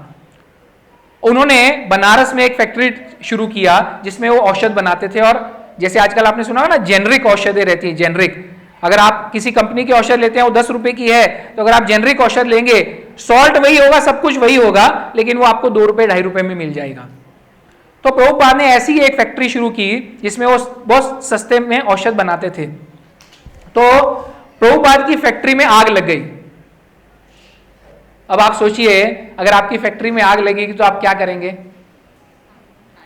उन्होंने बनारस में एक फैक्ट्री शुरू किया जिसमें वो औषध बनाते थे। और जैसे आजकल आपने सुना ना, जेनरिक औषधें रहती है, जेनरिक। अगर आप किसी कंपनी की औषध लेते हैं वो 10 रुपए की है, तो अगर आप जेनरिक औषध लेंगे, सॉल्ट वही होगा, सब कुछ वही होगा, लेकिन वो आपको 2 रुपए 2.5 रुपए में मिल जाएगा। तो प्रभुपाद ने ऐसी एक फैक्ट्री शुरू की जिसमें वो बहुत सस्ते में औषध बनाते थे। तो प्रभुपाद की फैक्ट्री में आग लग गई। अब आप सोचिए, अगर आपकी फैक्ट्री में आग लगेगी तो आप क्या करेंगे,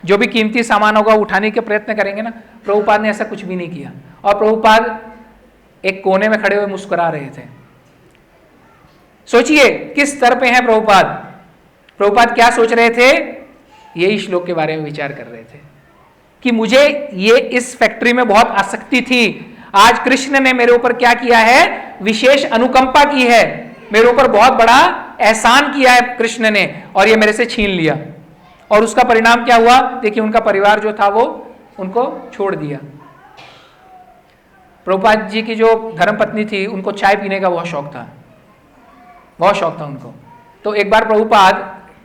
जो भी कीमती सामान होगा उठाने के प्रयत्न करेंगे ना। प्रभुपाद ने ऐसा कुछ भी नहीं किया, और प्रभुपाद एक कोने में खड़े हुए मुस्कुरा रहे थे। सोचिए किस स्तर पे हैं प्रभुपाद। प्रभुपाद क्या सोच रहे थे, यही श्लोक के बारे में विचार कर रहे थे कि मुझे ये इस फैक्ट्री में बहुत आसक्ति थी, आज कृष्ण ने मेरे ऊपर क्या किया है, विशेष अनुकंपा की है, मेरे ऊपर बहुत बड़ा एहसान किया है कृष्ण ने, और ये मेरे से छीन लिया। और उसका परिणाम क्या हुआ, देखिए उनका परिवार जो था वो उनको छोड़ दिया। प्रभुपाद जी की जो धर्मपत्नी थी उनको चाय पीने का बहुत शौक था, बहुत शौक था उनको। तो एक बार प्रभुपाद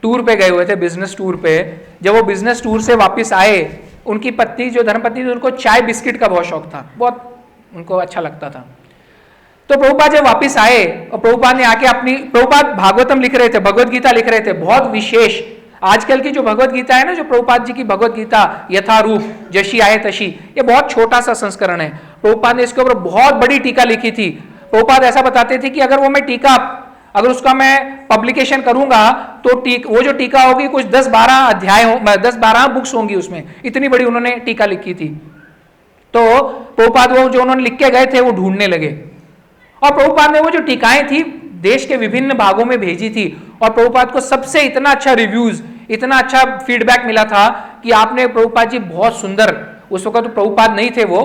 टूर पे गए हुए थे, बिजनेस टूर पे। जब वो बिजनेस टूर से वापस आए उनकी पत्नी जो धर्मपत्नी थी उनको चाय बिस्किट का बहुत शौक था, बहुत उनको अच्छा लगता था। तो प्रभुपाद जब वापिस आए और प्रभुपाद ने आके प्रभुपाद भागवतम लिख रहे थे, भगवत गीता लिख रहे थे, बहुत विशेष। आजकल की जो भगवत गीता है ना, जो प्रभुपाद जी की भगवत गीता यथारूप जशी आए तशी, ये बहुत छोटा सा संस्करण है। प्रभुपाद ने इसके ऊपर बहुत बड़ी टीका लिखी थी। प्रभुपाद ऐसा बताते थे कि अगर वो मैं टीका, अगर उसका मैं पब्लिकेशन करूंगा तो वो जो टीका होगी कुछ 10-12 अध्याय, 10-12 बुक्स होंगी उसमें, इतनी बड़ी उन्होंने टीका लिखी थी। तो प्रभुपाद वो जो उन्होंने लिख के गए थे वो ढूंढने लगे, और प्रभुपाद ने वो जो टीकाएं थी देश के विभिन्न भागों में भेजी थी, और प्रभुपाद को सबसे इतना अच्छा रिव्यूज, इतना अच्छा फीडबैक मिला था कि आपने प्रभुपाद जी बहुत सुंदर, उस वक्त तो प्रभुपाद नहीं थे वो,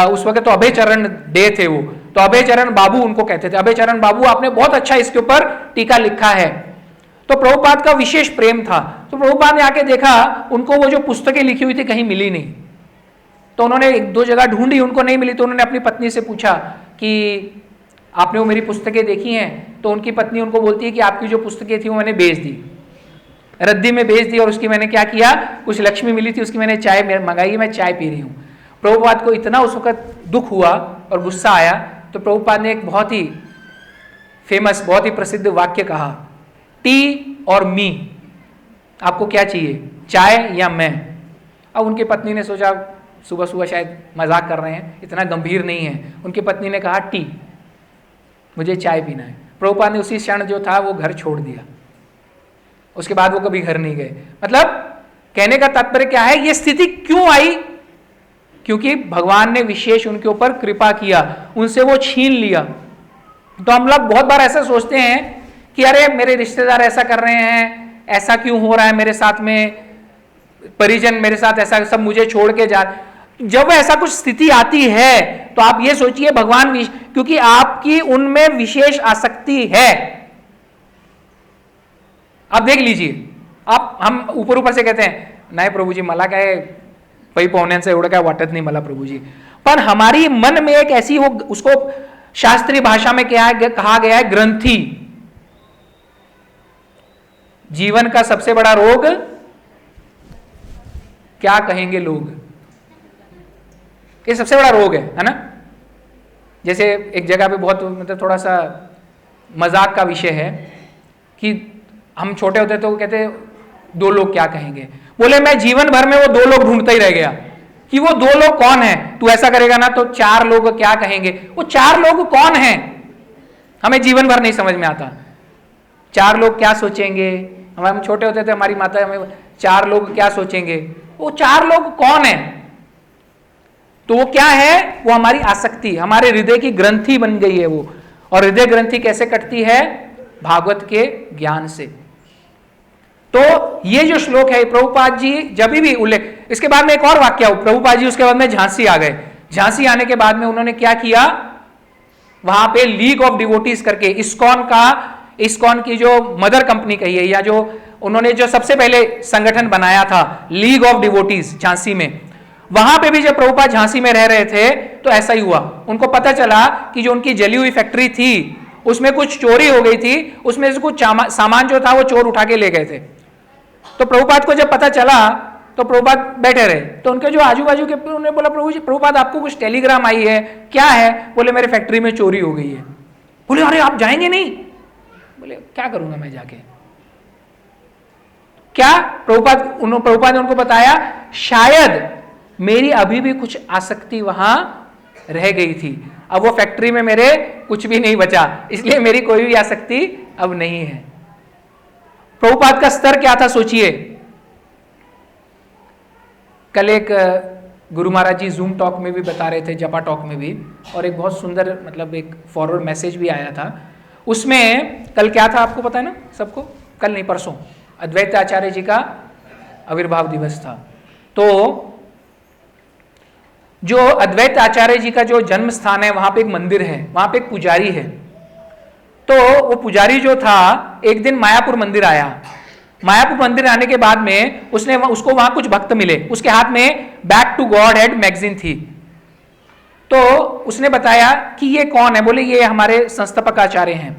उस वक्त तो अभय चरण डे थे वो, तो अभय चरण बाबू उनको कहते थे, अभय चरण बाबू आपने बहुत अच्छा इसके ऊपर टीका लिखा है। तो प्रभुपाद का विशेष प्रेम था। तो प्रभुपाद ने आके देखा, उनको वो जो पुस्तकें लिखी हुई थी कहीं मिली नहीं, तो उन्होंने 1-2 जगह ढूंढी, उनको नहीं मिली, तो उन्होंने अपनी पत्नी से पूछा कि आपने वो मेरी पुस्तकें देखी हैं? तो उनकी पत्नी उनको बोलती है कि आपकी जो पुस्तकें थी वो मैंने बेच दी, रद्दी में बेच दी, और उसकी मैंने क्या किया, कुछ लक्ष्मी मिली थी उसकी मैंने चाय मंगाई, मैं चाय पी रही हूँ। प्रभुपाद को इतना उस वक्त दुख हुआ और गुस्सा आया, तो प्रभुपाद ने एक बहुत ही फेमस, बहुत ही प्रसिद्ध वाक्य कहा, टी और मी, आपको क्या चाहिए, चाय या मैं? अब उनकी पत्नी ने सोचा सुबह सुबह शायद मजाक कर रहे हैं, इतना गंभीर नहीं है। उनकी पत्नी ने कहा टी, मुझे चाय पीना है। प्रभुपाद ने उसी क्षण जो था वो घर छोड़ दिया, उसके बाद वो कभी घर नहीं गए। मतलब कहने का तात्पर्य क्या है, ये स्थिति क्यों आई? क्योंकि भगवान ने विशेष उनके ऊपर कृपा किया, उनसे वो छीन लिया। तो हम लोग बहुत बार ऐसा सोचते हैं कि अरे मेरे रिश्तेदार ऐसा कर रहे हैं, ऐसा क्यों हो रहा है मेरे साथ में, परिजन मेरे साथ ऐसा, सब मुझे छोड़ के जा। जब ऐसा कुछ स्थिति आती है तो आप ये सोचिए भगवान, क्योंकि आपकी उनमें विशेष आसक्ति है। आप देख लीजिए, हम ऊपर ऊपर से कहते हैं नहीं प्रभु जी मला काय पै पाहुण्यांचं एवढं काय वाटत नहीं मला प्रभु जी, पर हमारी मन में एक ऐसी वो, उसको शास्त्रीय भाषा में क्या कहा गया है, ग्रंथि। जीवन का सबसे बड़ा रोग क्या कहेंगे लोग, ये सबसे बड़ा रोग है ना। जैसे एक जगह पे बहुत मतलब थोड़ा सा मजाक का विषय है कि हम छोटे होते तो कहते 2 लोग क्या कहेंगे, बोले मैं जीवन भर में वो 2 लोग ढूंढता ही रह गया कि वो 2 लोग कौन है। तू ऐसा करेगा ना तो 4 लोग क्या कहेंगे, वो 4 लोग कौन है, हमें जीवन भर नहीं समझ में आता। 4 लोग क्या सोचेंगे, हम छोटे होते थे हमारी माता हमें 4 लोग क्या सोचेंगे, वो 4 लोग कौन है? तो वो क्या है, वो हमारी आसक्ति, हमारे हृदय की ग्रंथि बन गई है वो। और हृदय ग्रंथि कैसे कटती है, भागवत के ज्ञान से। तो ये जो श्लोक है प्रभुपाद जी जब भी उल्लेख, इसके बाद में एक और वाक्य, प्रभुपाद जी उसके बाद में झांसी आ गए। झांसी आने के बाद में उन्होंने क्या किया, वहां पे लीग ऑफ डिवोटीज करके इस्कॉन की जो मदर कंपनी कही है, या जो उन्होंने जो सबसे पहले संगठन बनाया था लीग ऑफ डिवोटीज झांसी में, वहां पे भी जब प्रभुपाद झांसी में रह रहे थे तो ऐसा ही हुआ। उनको पता चला कि जो उनकी जली हुई फैक्ट्री थी उसमें कुछ चोरी हो गई थी, उसमें से कुछ सामान जो था वो चोर उठा के ले गए थे। तो प्रभुपाद को जब पता चला तो प्रभुपाद बैठे रहे, तो उनके जो आजू बाजू के उन्होंने बोला प्रभु जी, प्रभुपाद आपको कुछ टेलीग्राम आई है, क्या है? बोले मेरे फैक्ट्री में चोरी हो गई है। बोले अरे आप जाएंगे नहीं? बोले क्या करूंगा मैं जाके, क्या? प्रभुपाद ने उनको बताया शायद मेरी अभी भी कुछ आसक्ति वहां रह गई थी, अब वो फैक्ट्री में मेरे कुछ भी नहीं बचा, इसलिए मेरी कोई भी आसक्ति अब नहीं है। प्रभुपाद का स्तर क्या था सोचिए। कल एक गुरु महाराज जी जूम टॉक में भी बता रहे थे, जपा टॉक में भी, और एक बहुत सुंदर मतलब एक फॉरवर्ड मैसेज भी आया था उसमें। कल क्या था आपको पता है ना सबको, कल नहीं परसों अद्वैत आचार्य जी का आविर्भाव दिवस था। तो जो अद्वैत आचार्य जी का जो जन्म स्थान है वहां पे एक मंदिर है, वहां पे एक पुजारी है। तो वो पुजारी जो था एक दिन मायापुर मंदिर आया। मायापुर मंदिर आने के बाद में उसको वहां कुछ भक्त मिले, उसके हाथ में back to godhead magazine थी। तो उसने बताया कि ये कौन है, बोले ये हमारे संस्थापक आचार्य हैं।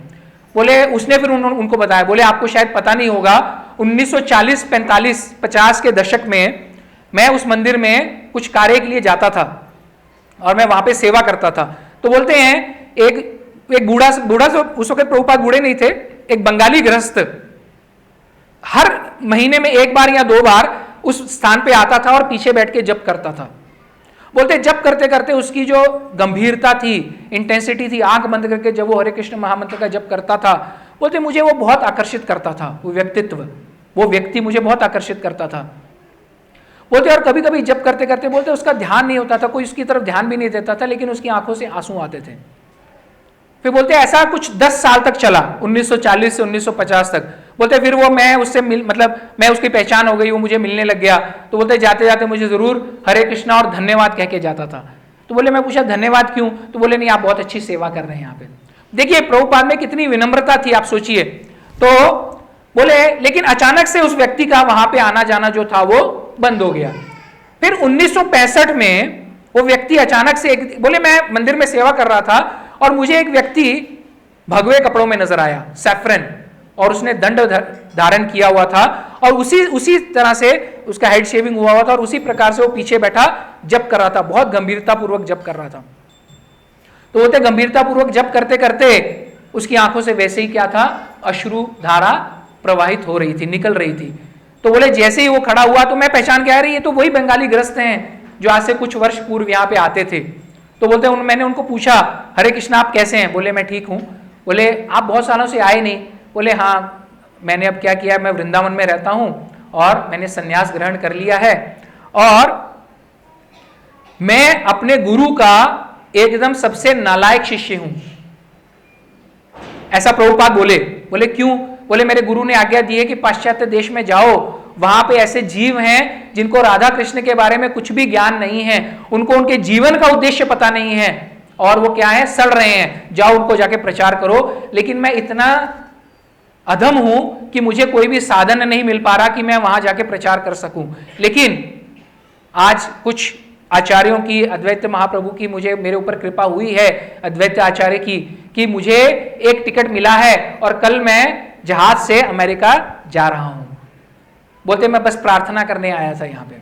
बोले उसने फिर उनको बताया, बोले आपको शायद पता नहीं होगा 1940, 45, 50 के दशक में मैं उस मंदिर में कुछ कार्य के लिए जाता था और मैं वहां पे सेवा करता था। तो बोलते हैं एक बूढ़ा उस वक्त प्रभुपाद बूढ़े नहीं थे, एक बंगाली गृहस्थ हर महीने में एक बार या 2 बार उस स्थान पे आता था और पीछे बैठ के जप करता था। बोलते जप करते करते उसकी जो गंभीरता थी, इंटेंसिटी थी, आंख बंद करके जब वो हरे कृष्ण महामंत्र का जप करता था, बोलते मुझे वो बहुत आकर्षित करता था। वो व्यक्तित्व, वो व्यक्ति मुझे बहुत आकर्षित करता था। बोलते और कभी कभी जप करते करते बोलते उसका ध्यान नहीं होता था, कोई उसकी तरफ ध्यान भी नहीं देता था, लेकिन उसकी आंखों से आंसू आते थे। फिर बोलते ऐसा कुछ 10 साल तक चला, 1940 से 1950 तक। बोलते फिर वो मैं उससे मैं उसकी पहचान हो गई, वो मुझे मिलने लग गया। तो बोलते जाते जाते मुझे जरूर हरे कृष्णा और धन्यवाद कह के जाता था। तो बोले मैं पूछा धन्यवाद क्यों? तो बोले नहीं, आप बहुत अच्छी सेवा कर रहे हैं यहाँ पे। देखिए प्रभुपाद में कितनी विनम्रता थी, आप सोचिए। तो बोले लेकिन अचानक से उस व्यक्ति का वहां पे आना जाना जो था वो बंद हो गया। फिर 1965 में वो व्यक्ति अचानक से बोले मैं मंदिर में सेवा कर रहा था और मुझे एक व्यक्ति भगवे कपड़ों में नजर आया, सैफरन, और उसने दंड धारण किया हुआ था और उसी तरह से उसका हेड शेविंग हुआ था और उसी प्रकार से वो पीछे बैठा जप कर रहा था, बहुत गंभीरता पूर्वक जप कर रहा था। तो वो गंभीरता पूर्वक जप करते करते उसकी आंखों से वैसे ही क्या था, अश्रु धारा प्रवाहित हो रही थी, निकल रही थी। तो बोले जैसे ही वो खड़ा हुआ तो मैं पहचान के आ रही है, तो वही बंगाली ग्रस्त हैं जो आज से कुछ वर्ष पूर्व यहाँ पे आते थे। तो बोलते मैंने उनको पूछा हरे कृष्णा आप कैसे हैं? बोले मैं ठीक हूँ। बोले आप बहुत सालों से आए नहीं? बोले हाँ मैंने अब क्या किया, मैं वृंदावन में रहता हूँ और मैंने संन्यास ग्रहण कर लिया है और मैं अपने गुरु का एकदम सबसे नालायक शिष्य हूं। ऐसा प्रभुपाद बोले। बोले क्यों? बोले मेरे गुरु ने आज्ञा दी है कि पाश्चात्य देश में जाओ, वहां पे ऐसे जीव हैं जिनको राधा कृष्ण के बारे में कुछ भी ज्ञान नहीं है, उनको उनके जीवन का उद्देश्य पता नहीं है और वो क्या है, सड़ रहे हैं, जाओ उनको जाके प्रचार करो। लेकिन मैं इतना अधम हूं कि मुझे कोई भी साधन नहीं मिल पा रहा कि मैं वहां जाके प्रचार कर सकूं। लेकिन आज कुछ आचार्यों की, अद्वैत महाप्रभु की मुझे मेरे ऊपर कृपा हुई है, अद्वैत आचार्य की, कि मुझे एक टिकट मिला है और कल मैं जहाज से अमेरिका जा रहा हूं। बोलते मैं बस प्रार्थना करने आया था यहां पे।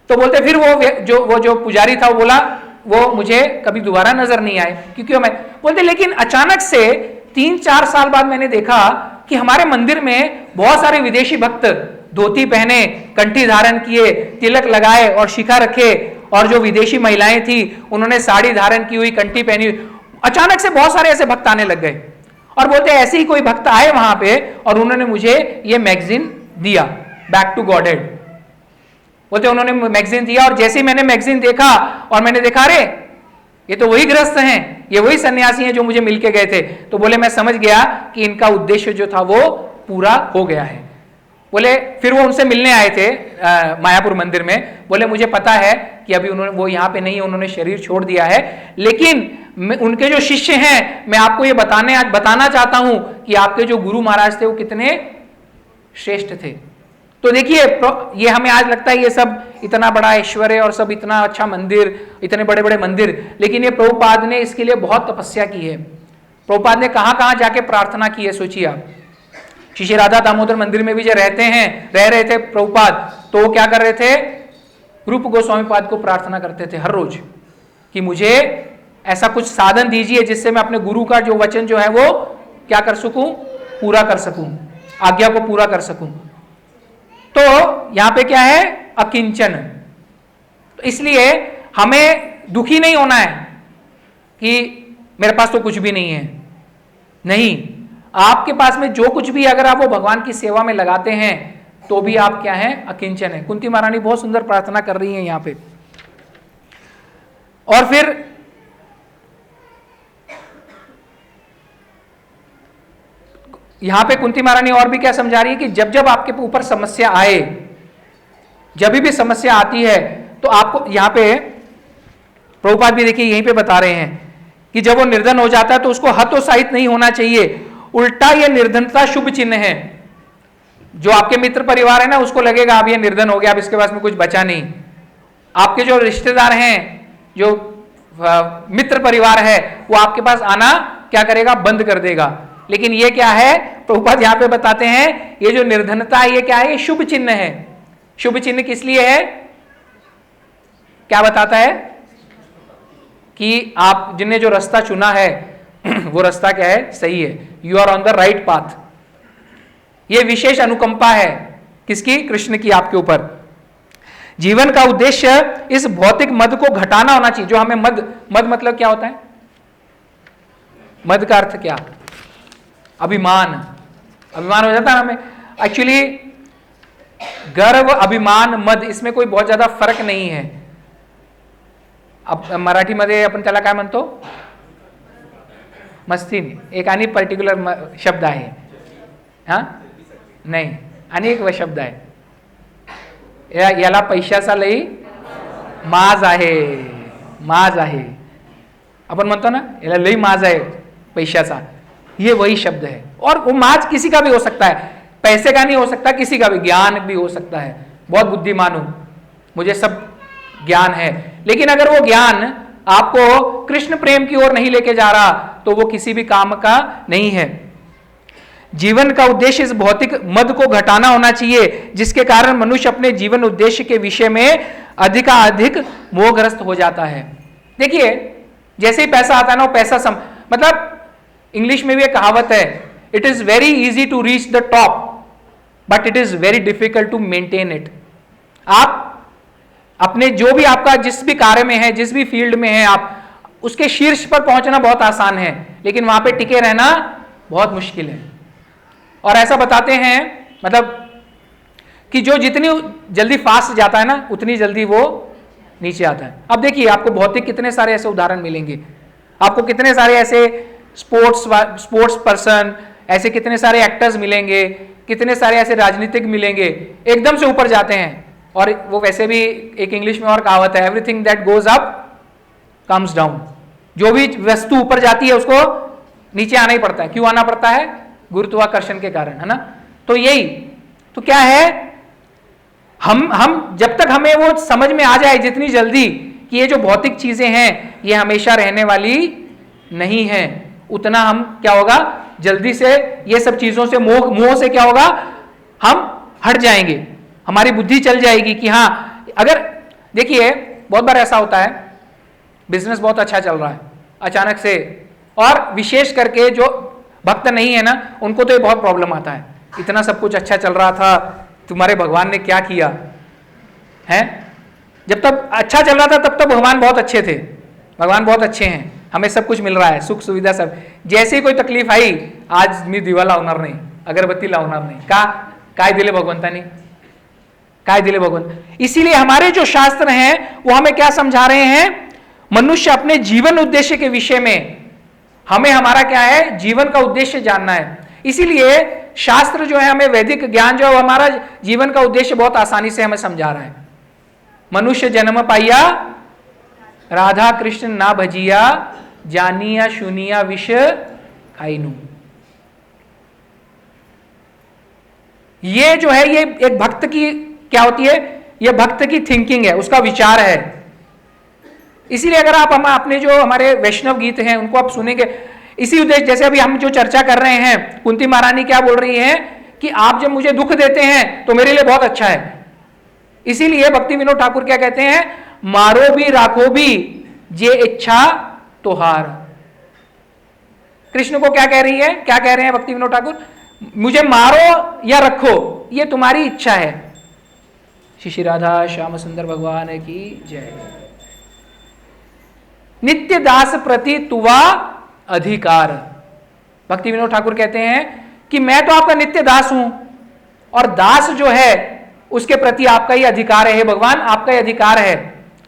तो बोलते फिर वो जो पुजारी था वो बोला वो मुझे कभी दोबारा नजर नहीं आए क्योंकि मैं बोलते। लेकिन अचानक से 3-4 साल बाद मैंने देखा कि हमारे मंदिर में बहुत सारे विदेशी भक्त धोती पहने, कंठी धारण किए, तिलक लगाए और शिखा रखे, और जो विदेशी महिलाएं थी उन्होंने साड़ी धारण की हुई, कंठी पहनी हुई। अचानक से बहुत सारे ऐसे भक्त आने लग गए और बोलते ऐसे ही कोई भक्त आए वहां पे और उन्होंने मुझे ये मैगजीन दिया, बैक टू गॉडहेड। बोलते उन्होंने मैगजीन दिया और जैसे ही मैंने मैगजीन देखा और मैंने देखा अरे ये तो वही गृहस्थ हैं, ये वही सन्यासी हैं जो मुझे मिलके गए थे। तो बोले मैं समझ गया कि इनका उद्देश्य जो था वो पूरा हो गया है। बोले फिर वो उनसे मिलने आए थे मायापुर मंदिर में। बोले मुझे पता है कि अभी वो यहाँ पे नहीं है, उन्होंने शरीर छोड़ दिया है, लेकिन उनके जो शिष्य हैं मैं आपको ये बताना चाहता हूं कि आपके जो गुरु महाराज थे वो कितने श्रेष्ठ थे। तो देखिए ये हमें आज लगता है ये सब इतना बड़ा ऐश्वर्य और सब इतना अच्छा मंदिर, इतने बड़े बड़े मंदिर, लेकिन ये प्रभुपाद ने इसके लिए बहुत तपस्या की है। प्रभुपाद ने कहां कहां जाके प्रार्थना की है, सोचिए आप। श्री राधा दामोदर मंदिर में भी जो रह रहे थे प्रभुपाद, तो वो क्या कर रहे थे, रूप गोस्वामी पाद को प्रार्थना करते थे हर रोज कि मुझे ऐसा कुछ साधन दीजिए जिससे मैं अपने गुरु का जो वचन जो है वो क्या कर सकूं, पूरा कर सकूं, आज्ञा को पूरा कर सकूं। तो यहां पे क्या है, अकिंचन। तो इसलिए हमें दुखी नहीं होना है कि मेरे पास तो कुछ भी नहीं है। नहीं, आपके पास में जो कुछ भी अगर आप वो भगवान की सेवा में लगाते हैं तो भी आप क्या हैं, अकिंचन है। कुंती महारानी बहुत सुंदर प्रार्थना कर रही है यहां पे। और फिर यहां पे कुंती महारानी और भी क्या समझा रही है कि जब जब आपके ऊपर समस्या आए, जब भी समस्या आती है तो आपको यहां पे प्रभुपाद भी देखिए यहीं पे बता रहे हैं कि जब वो निर्धन हो जाता है तो उसको हतोत्साहित नहीं होना चाहिए, उल्टा ये निर्धनता शुभ चिन्ह है। जो आपके मित्र परिवार है ना उसको लगेगा अब ये निर्धन हो गया, अब इसके पास में कुछ बचा नहीं। आपके जो रिश्तेदार हैं, जो मित्र परिवार है, वो आपके पास आना क्या करेगा, बंद कर देगा। लेकिन ये क्या है, प्रभुपाद यहाँ पे बताते हैं ये जो निर्धनता है ये क्या है, ये शुभ चिन्ह है। शुभ चिन्ह किस लिए है? क्या बताता है कि आप जिनने जो रास्ता चुना है वो रास्ता क्या है? सही है, you are on the right path. ये विशेष अनुकंपा है किसकी? कृष्ण की आपके ऊपर। जीवन का उद्देश्य इस भौतिक मद को घटाना होना चाहिए। जो हमें मद मतलब क्या होता है? मद का अर्थ क्या? अभिमान हो जाता है हमें। एक्चुअली गर्व, अभिमान, मद, इसमें कोई बहुत ज्यादा फर्क नहीं है। अब मराठीमध्ये आपण त्याला काय म्हणतो? मस्ती एक आणि पर्टिक्युलर शब्द आहे, हा नाही, आणि एक शब्द आहे याला पैशाचा लई माज आहे, अपन म्हणतो ना याला लई माज आहे पैशाचा, ये वही शब्द है। और वो माज किसी का भी हो सकता है, पैसे का नहीं हो सकता, किसी का भी, ज्ञान भी हो सकता है। बहुत बुद्धिमान हूं, मुझे सब ज्ञान है, लेकिन अगर वो ज्ञान आपको कृष्ण प्रेम की ओर नहीं लेके जा रहा तो वो किसी भी काम का नहीं है। जीवन का उद्देश्य इस भौतिक मद को घटाना होना चाहिए, जिसके कारण मनुष्य अपने जीवन उद्देश्य के विषय में अधिकाधिक मोहग्रस्त हो जाता है। देखिए, जैसे ही पैसा आता है ना, वो पैसा मतलब इंग्लिश में भी एक कहावत है, it is very easy to reach the top but it is very difficult to maintain it. आप अपने जो भी आपका जिस भी कार्य में है, जिस भी फील्ड में है, आप उसके शीर्ष पर पहुंचना बहुत आसान है, लेकिन वहां पे टिके रहना बहुत मुश्किल है। और ऐसा बताते हैं मतलब कि जो जितनी जल्दी फास्ट जाता है ना, उतनी जल्दी वो नीचे आता है। अब देखिए, आपको भौतिक कितने सारे ऐसे उदाहरण मिलेंगे, आपको कितने सारे ऐसे स्पोर्ट्स पर्सन, ऐसे कितने सारे एक्टर्स मिलेंगे, कितने सारे ऐसे राजनीतिक मिलेंगे, एकदम से ऊपर जाते हैं। और वो वैसे भी एक इंग्लिश में और कहावत है, everything that goes up comes down. जो भी वस्तु ऊपर जाती है उसको नीचे आना ही पड़ता है। क्यों आना पड़ता है? गुरुत्वाकर्षण के कारण, है ना। तो यही तो क्या है, हम जब तक हमें वो समझ में आ जाए जितनी जल्दी कि ये जो भौतिक चीजें हैं ये हमेशा रहने वाली नहीं है, उतना हम क्या होगा, जल्दी से ये सब चीजों से मोह से क्या होगा, हम हट जाएंगे, हमारी बुद्धि चल जाएगी कि हाँ। अगर देखिए, बहुत बार ऐसा होता है, बिजनेस बहुत अच्छा चल रहा है अचानक से, और विशेष करके जो भक्त नहीं है ना, उनको तो ये बहुत प्रॉब्लम आता है, इतना सब कुछ अच्छा चल रहा था, तुम्हारे भगवान ने क्या किया है। जब तक अच्छा चल रहा था तब तक भगवान बहुत अच्छे थे, भगवान बहुत अच्छे हैं, हमें सब कुछ मिल रहा है, सुख सुविधा सब। जैसे ही कोई तकलीफ आई, आज मी दिवा लावणार नाही, अगरबत्ती लावणार नाही, का काय दिले भगवंतानी, काय दिले भगवंत। इसीलिए हमारे जो शास्त्र हैं वो हमें क्या समझा रहे हैं, मनुष्य अपने जीवन उद्देश्य के विषय में, हमें हमारा क्या है, जीवन का उद्देश्य जानना है। इसीलिए शास्त्र जो है, हमें वैदिक ज्ञान जो है, हमारा जीवन का उद्देश्य बहुत आसानी से हमें समझा रहा है। मनुष्य जन्म पाइया राधा कृष्ण ना भजिया, जानिया सुनिया विष खाइनु। ये जो है, ये एक भक्त की क्या होती है, ये भक्त की थिंकिंग है, उसका विचार है। इसीलिए अगर आप हम अपने जो हमारे वैष्णव गीत हैं उनको आप सुनेंगे, इसी उद्देश्य, जैसे अभी हम जो चर्चा कर रहे हैं, कुंती महारानी क्या बोल रही है कि आप जब मुझे दुख देते हैं तो मेरे लिए बहुत अच्छा है। इसीलिए भक्ति विनोद ठाकुर क्या कहते हैं, मारो भी राखो भी जे इच्छा तोहार। कृष्ण को क्या कह रही है, क्या कह रहे हैं भक्ति विनोद ठाकुर, मुझे मारो या रखो, ये तुम्हारी इच्छा है। श्री राधा श्याम सुंदर भगवान की जय। नित्य दास प्रति तुवा अधिकार। भक्ति विनोद ठाकुर कहते हैं कि मैं तो आपका नित्य दास हूं, और दास जो है उसके प्रति आपका ही अधिकार है, भगवान आपका ही अधिकार है।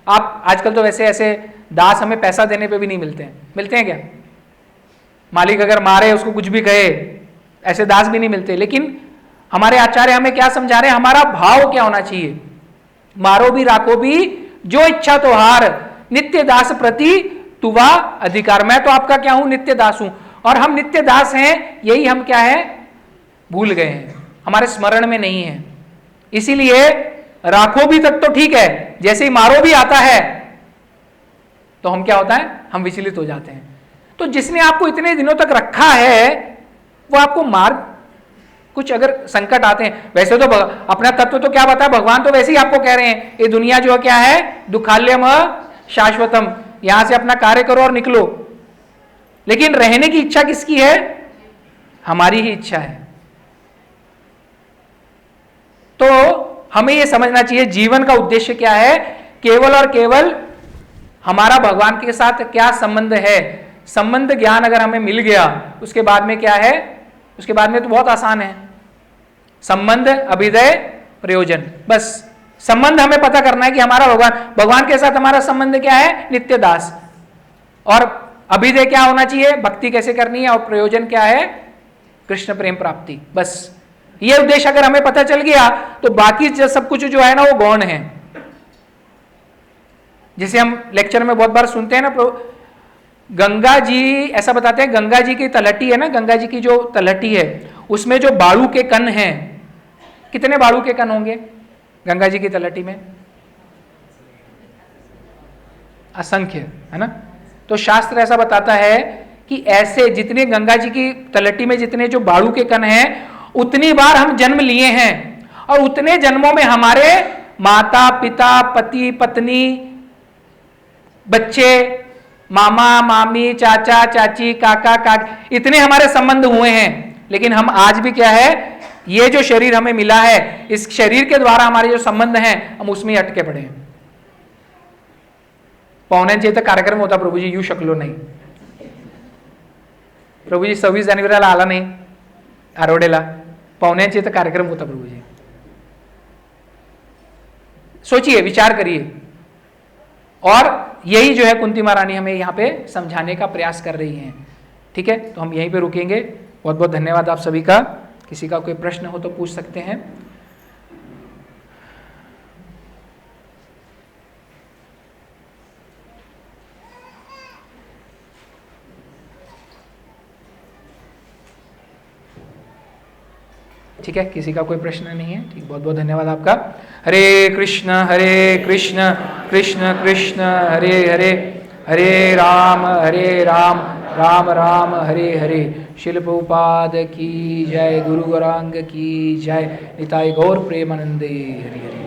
आप आजकल तो वैसे ऐसे दास हमें पैसा देने पे भी नहीं मिलते हैं, मिलते हैं क्या? मालिक अगर मारे, उसको कुछ भी कहे, ऐसे दास भी नहीं मिलते। लेकिन हमारे आचार्य हमें क्या समझा रहे हैं, हमारा भाव क्या होना चाहिए, मारो भी राखो भी जो इच्छा तो हार, नित्य दास प्रति तुवा अधिकार। मैं तो आपका क्या हूं, नित्य दास हूं। और हम नित्य दास हैं, यही हम क्या है, भूल गए हैं, हमारे स्मरण में नहीं है। इसीलिए राखो भी तक तो ठीक है, जैसे ही मारो भी आता है तो हम क्या होता है, हम विचलित हो जाते हैं। तो जिसने आपको इतने दिनों तक रखा है वो आपको मार कुछ अगर संकट आते हैं, वैसे तो अपना तत्व तो क्या बताया भगवान, तो वैसे ही आपको कह रहे हैं ये दुनिया जो क्या है, दुखाल्यम शाश्वतम, यहां से अपना कार्य करो और निकलो। लेकिन रहने की इच्छा किसकी है? हमारी ही इच्छा है। तो हमें यह समझना चाहिए जीवन का उद्देश्य क्या है, केवल और केवल हमारा भगवान के साथ क्या संबंध है। संबंध ज्ञान अगर हमें मिल गया, उसके बाद में क्या है, उसके बाद में तो बहुत आसान है, संबंध, अभिदय, प्रयोजन। बस संबंध हमें पता करना है कि हमारा भगवान के साथ हमारा संबंध क्या है, नित्य दास। और अभिदय क्या होना चाहिए, भक्ति कैसे करनी है, और प्रयोजन क्या है, कृष्ण प्रेम प्राप्ति। बस ये उद्देश्य अगर हमें पता चल गया तो बाकी सब कुछ जो है ना वो गौण है। जिसे हम लेक्चर में बहुत बार सुनते हैं ना, गंगा जी ऐसा बताते हैं, गंगा जी की तलहटी है ना, गंगा जी की जो तलहटी है उसमें जो बालू के कण हैं, कितने बालू के कण होंगे गंगा जी की तलहटी में? असंख्य, है ना। तो शास्त्र ऐसा बताता है कि ऐसे जितने गंगा जी की तलहटी में जितने जो बालू के कण हैं, उतनी बार हम जन्म लिए हैं, और उतने जन्मों में हमारे माता पिता, पति पत्नी, बच्चे, मामा मामी, चाचा चाची, काका काकी, इतने हमारे संबंध हुए हैं। लेकिन हम आज भी क्या है, ये जो शरीर हमें मिला है, इस शरीर के द्वारा हमारे जो संबंध हैं हम उसमें ही अटके पड़े हैं। पाहुण्यांचे इथं कार्यक्रम होता, प्रभूजी येऊ शकलो नाही, प्रभूजी 26 जानेवारीला आला नाही आरोडेला, पाहुण्यांचे इथं कार्यक्रम होता प्रभूजी। सोचिए, विचार करिए। और यही जो है कुंती महारानी हमें यहाँ पे समझाने का प्रयास कर रही हैं। ठीक है, तो हम यहीं पे रुकेंगे। बहुत बहुत धन्यवाद आप सभी का। किसी का कोई प्रश्न हो तो पूछ सकते हैं। ठीक है, किसी का कोई प्रश्न नहीं है? ठीक, बहुत बहुत धन्यवाद आपका। हरे कृष्ण कृष्ण कृष्ण हरे हरे, हरे राम राम राम हरे हरे। शिल प्रभुपाद की जय, गुरु गौरांग की जय, निताई गौर प्रेमानंदे हरि हरि।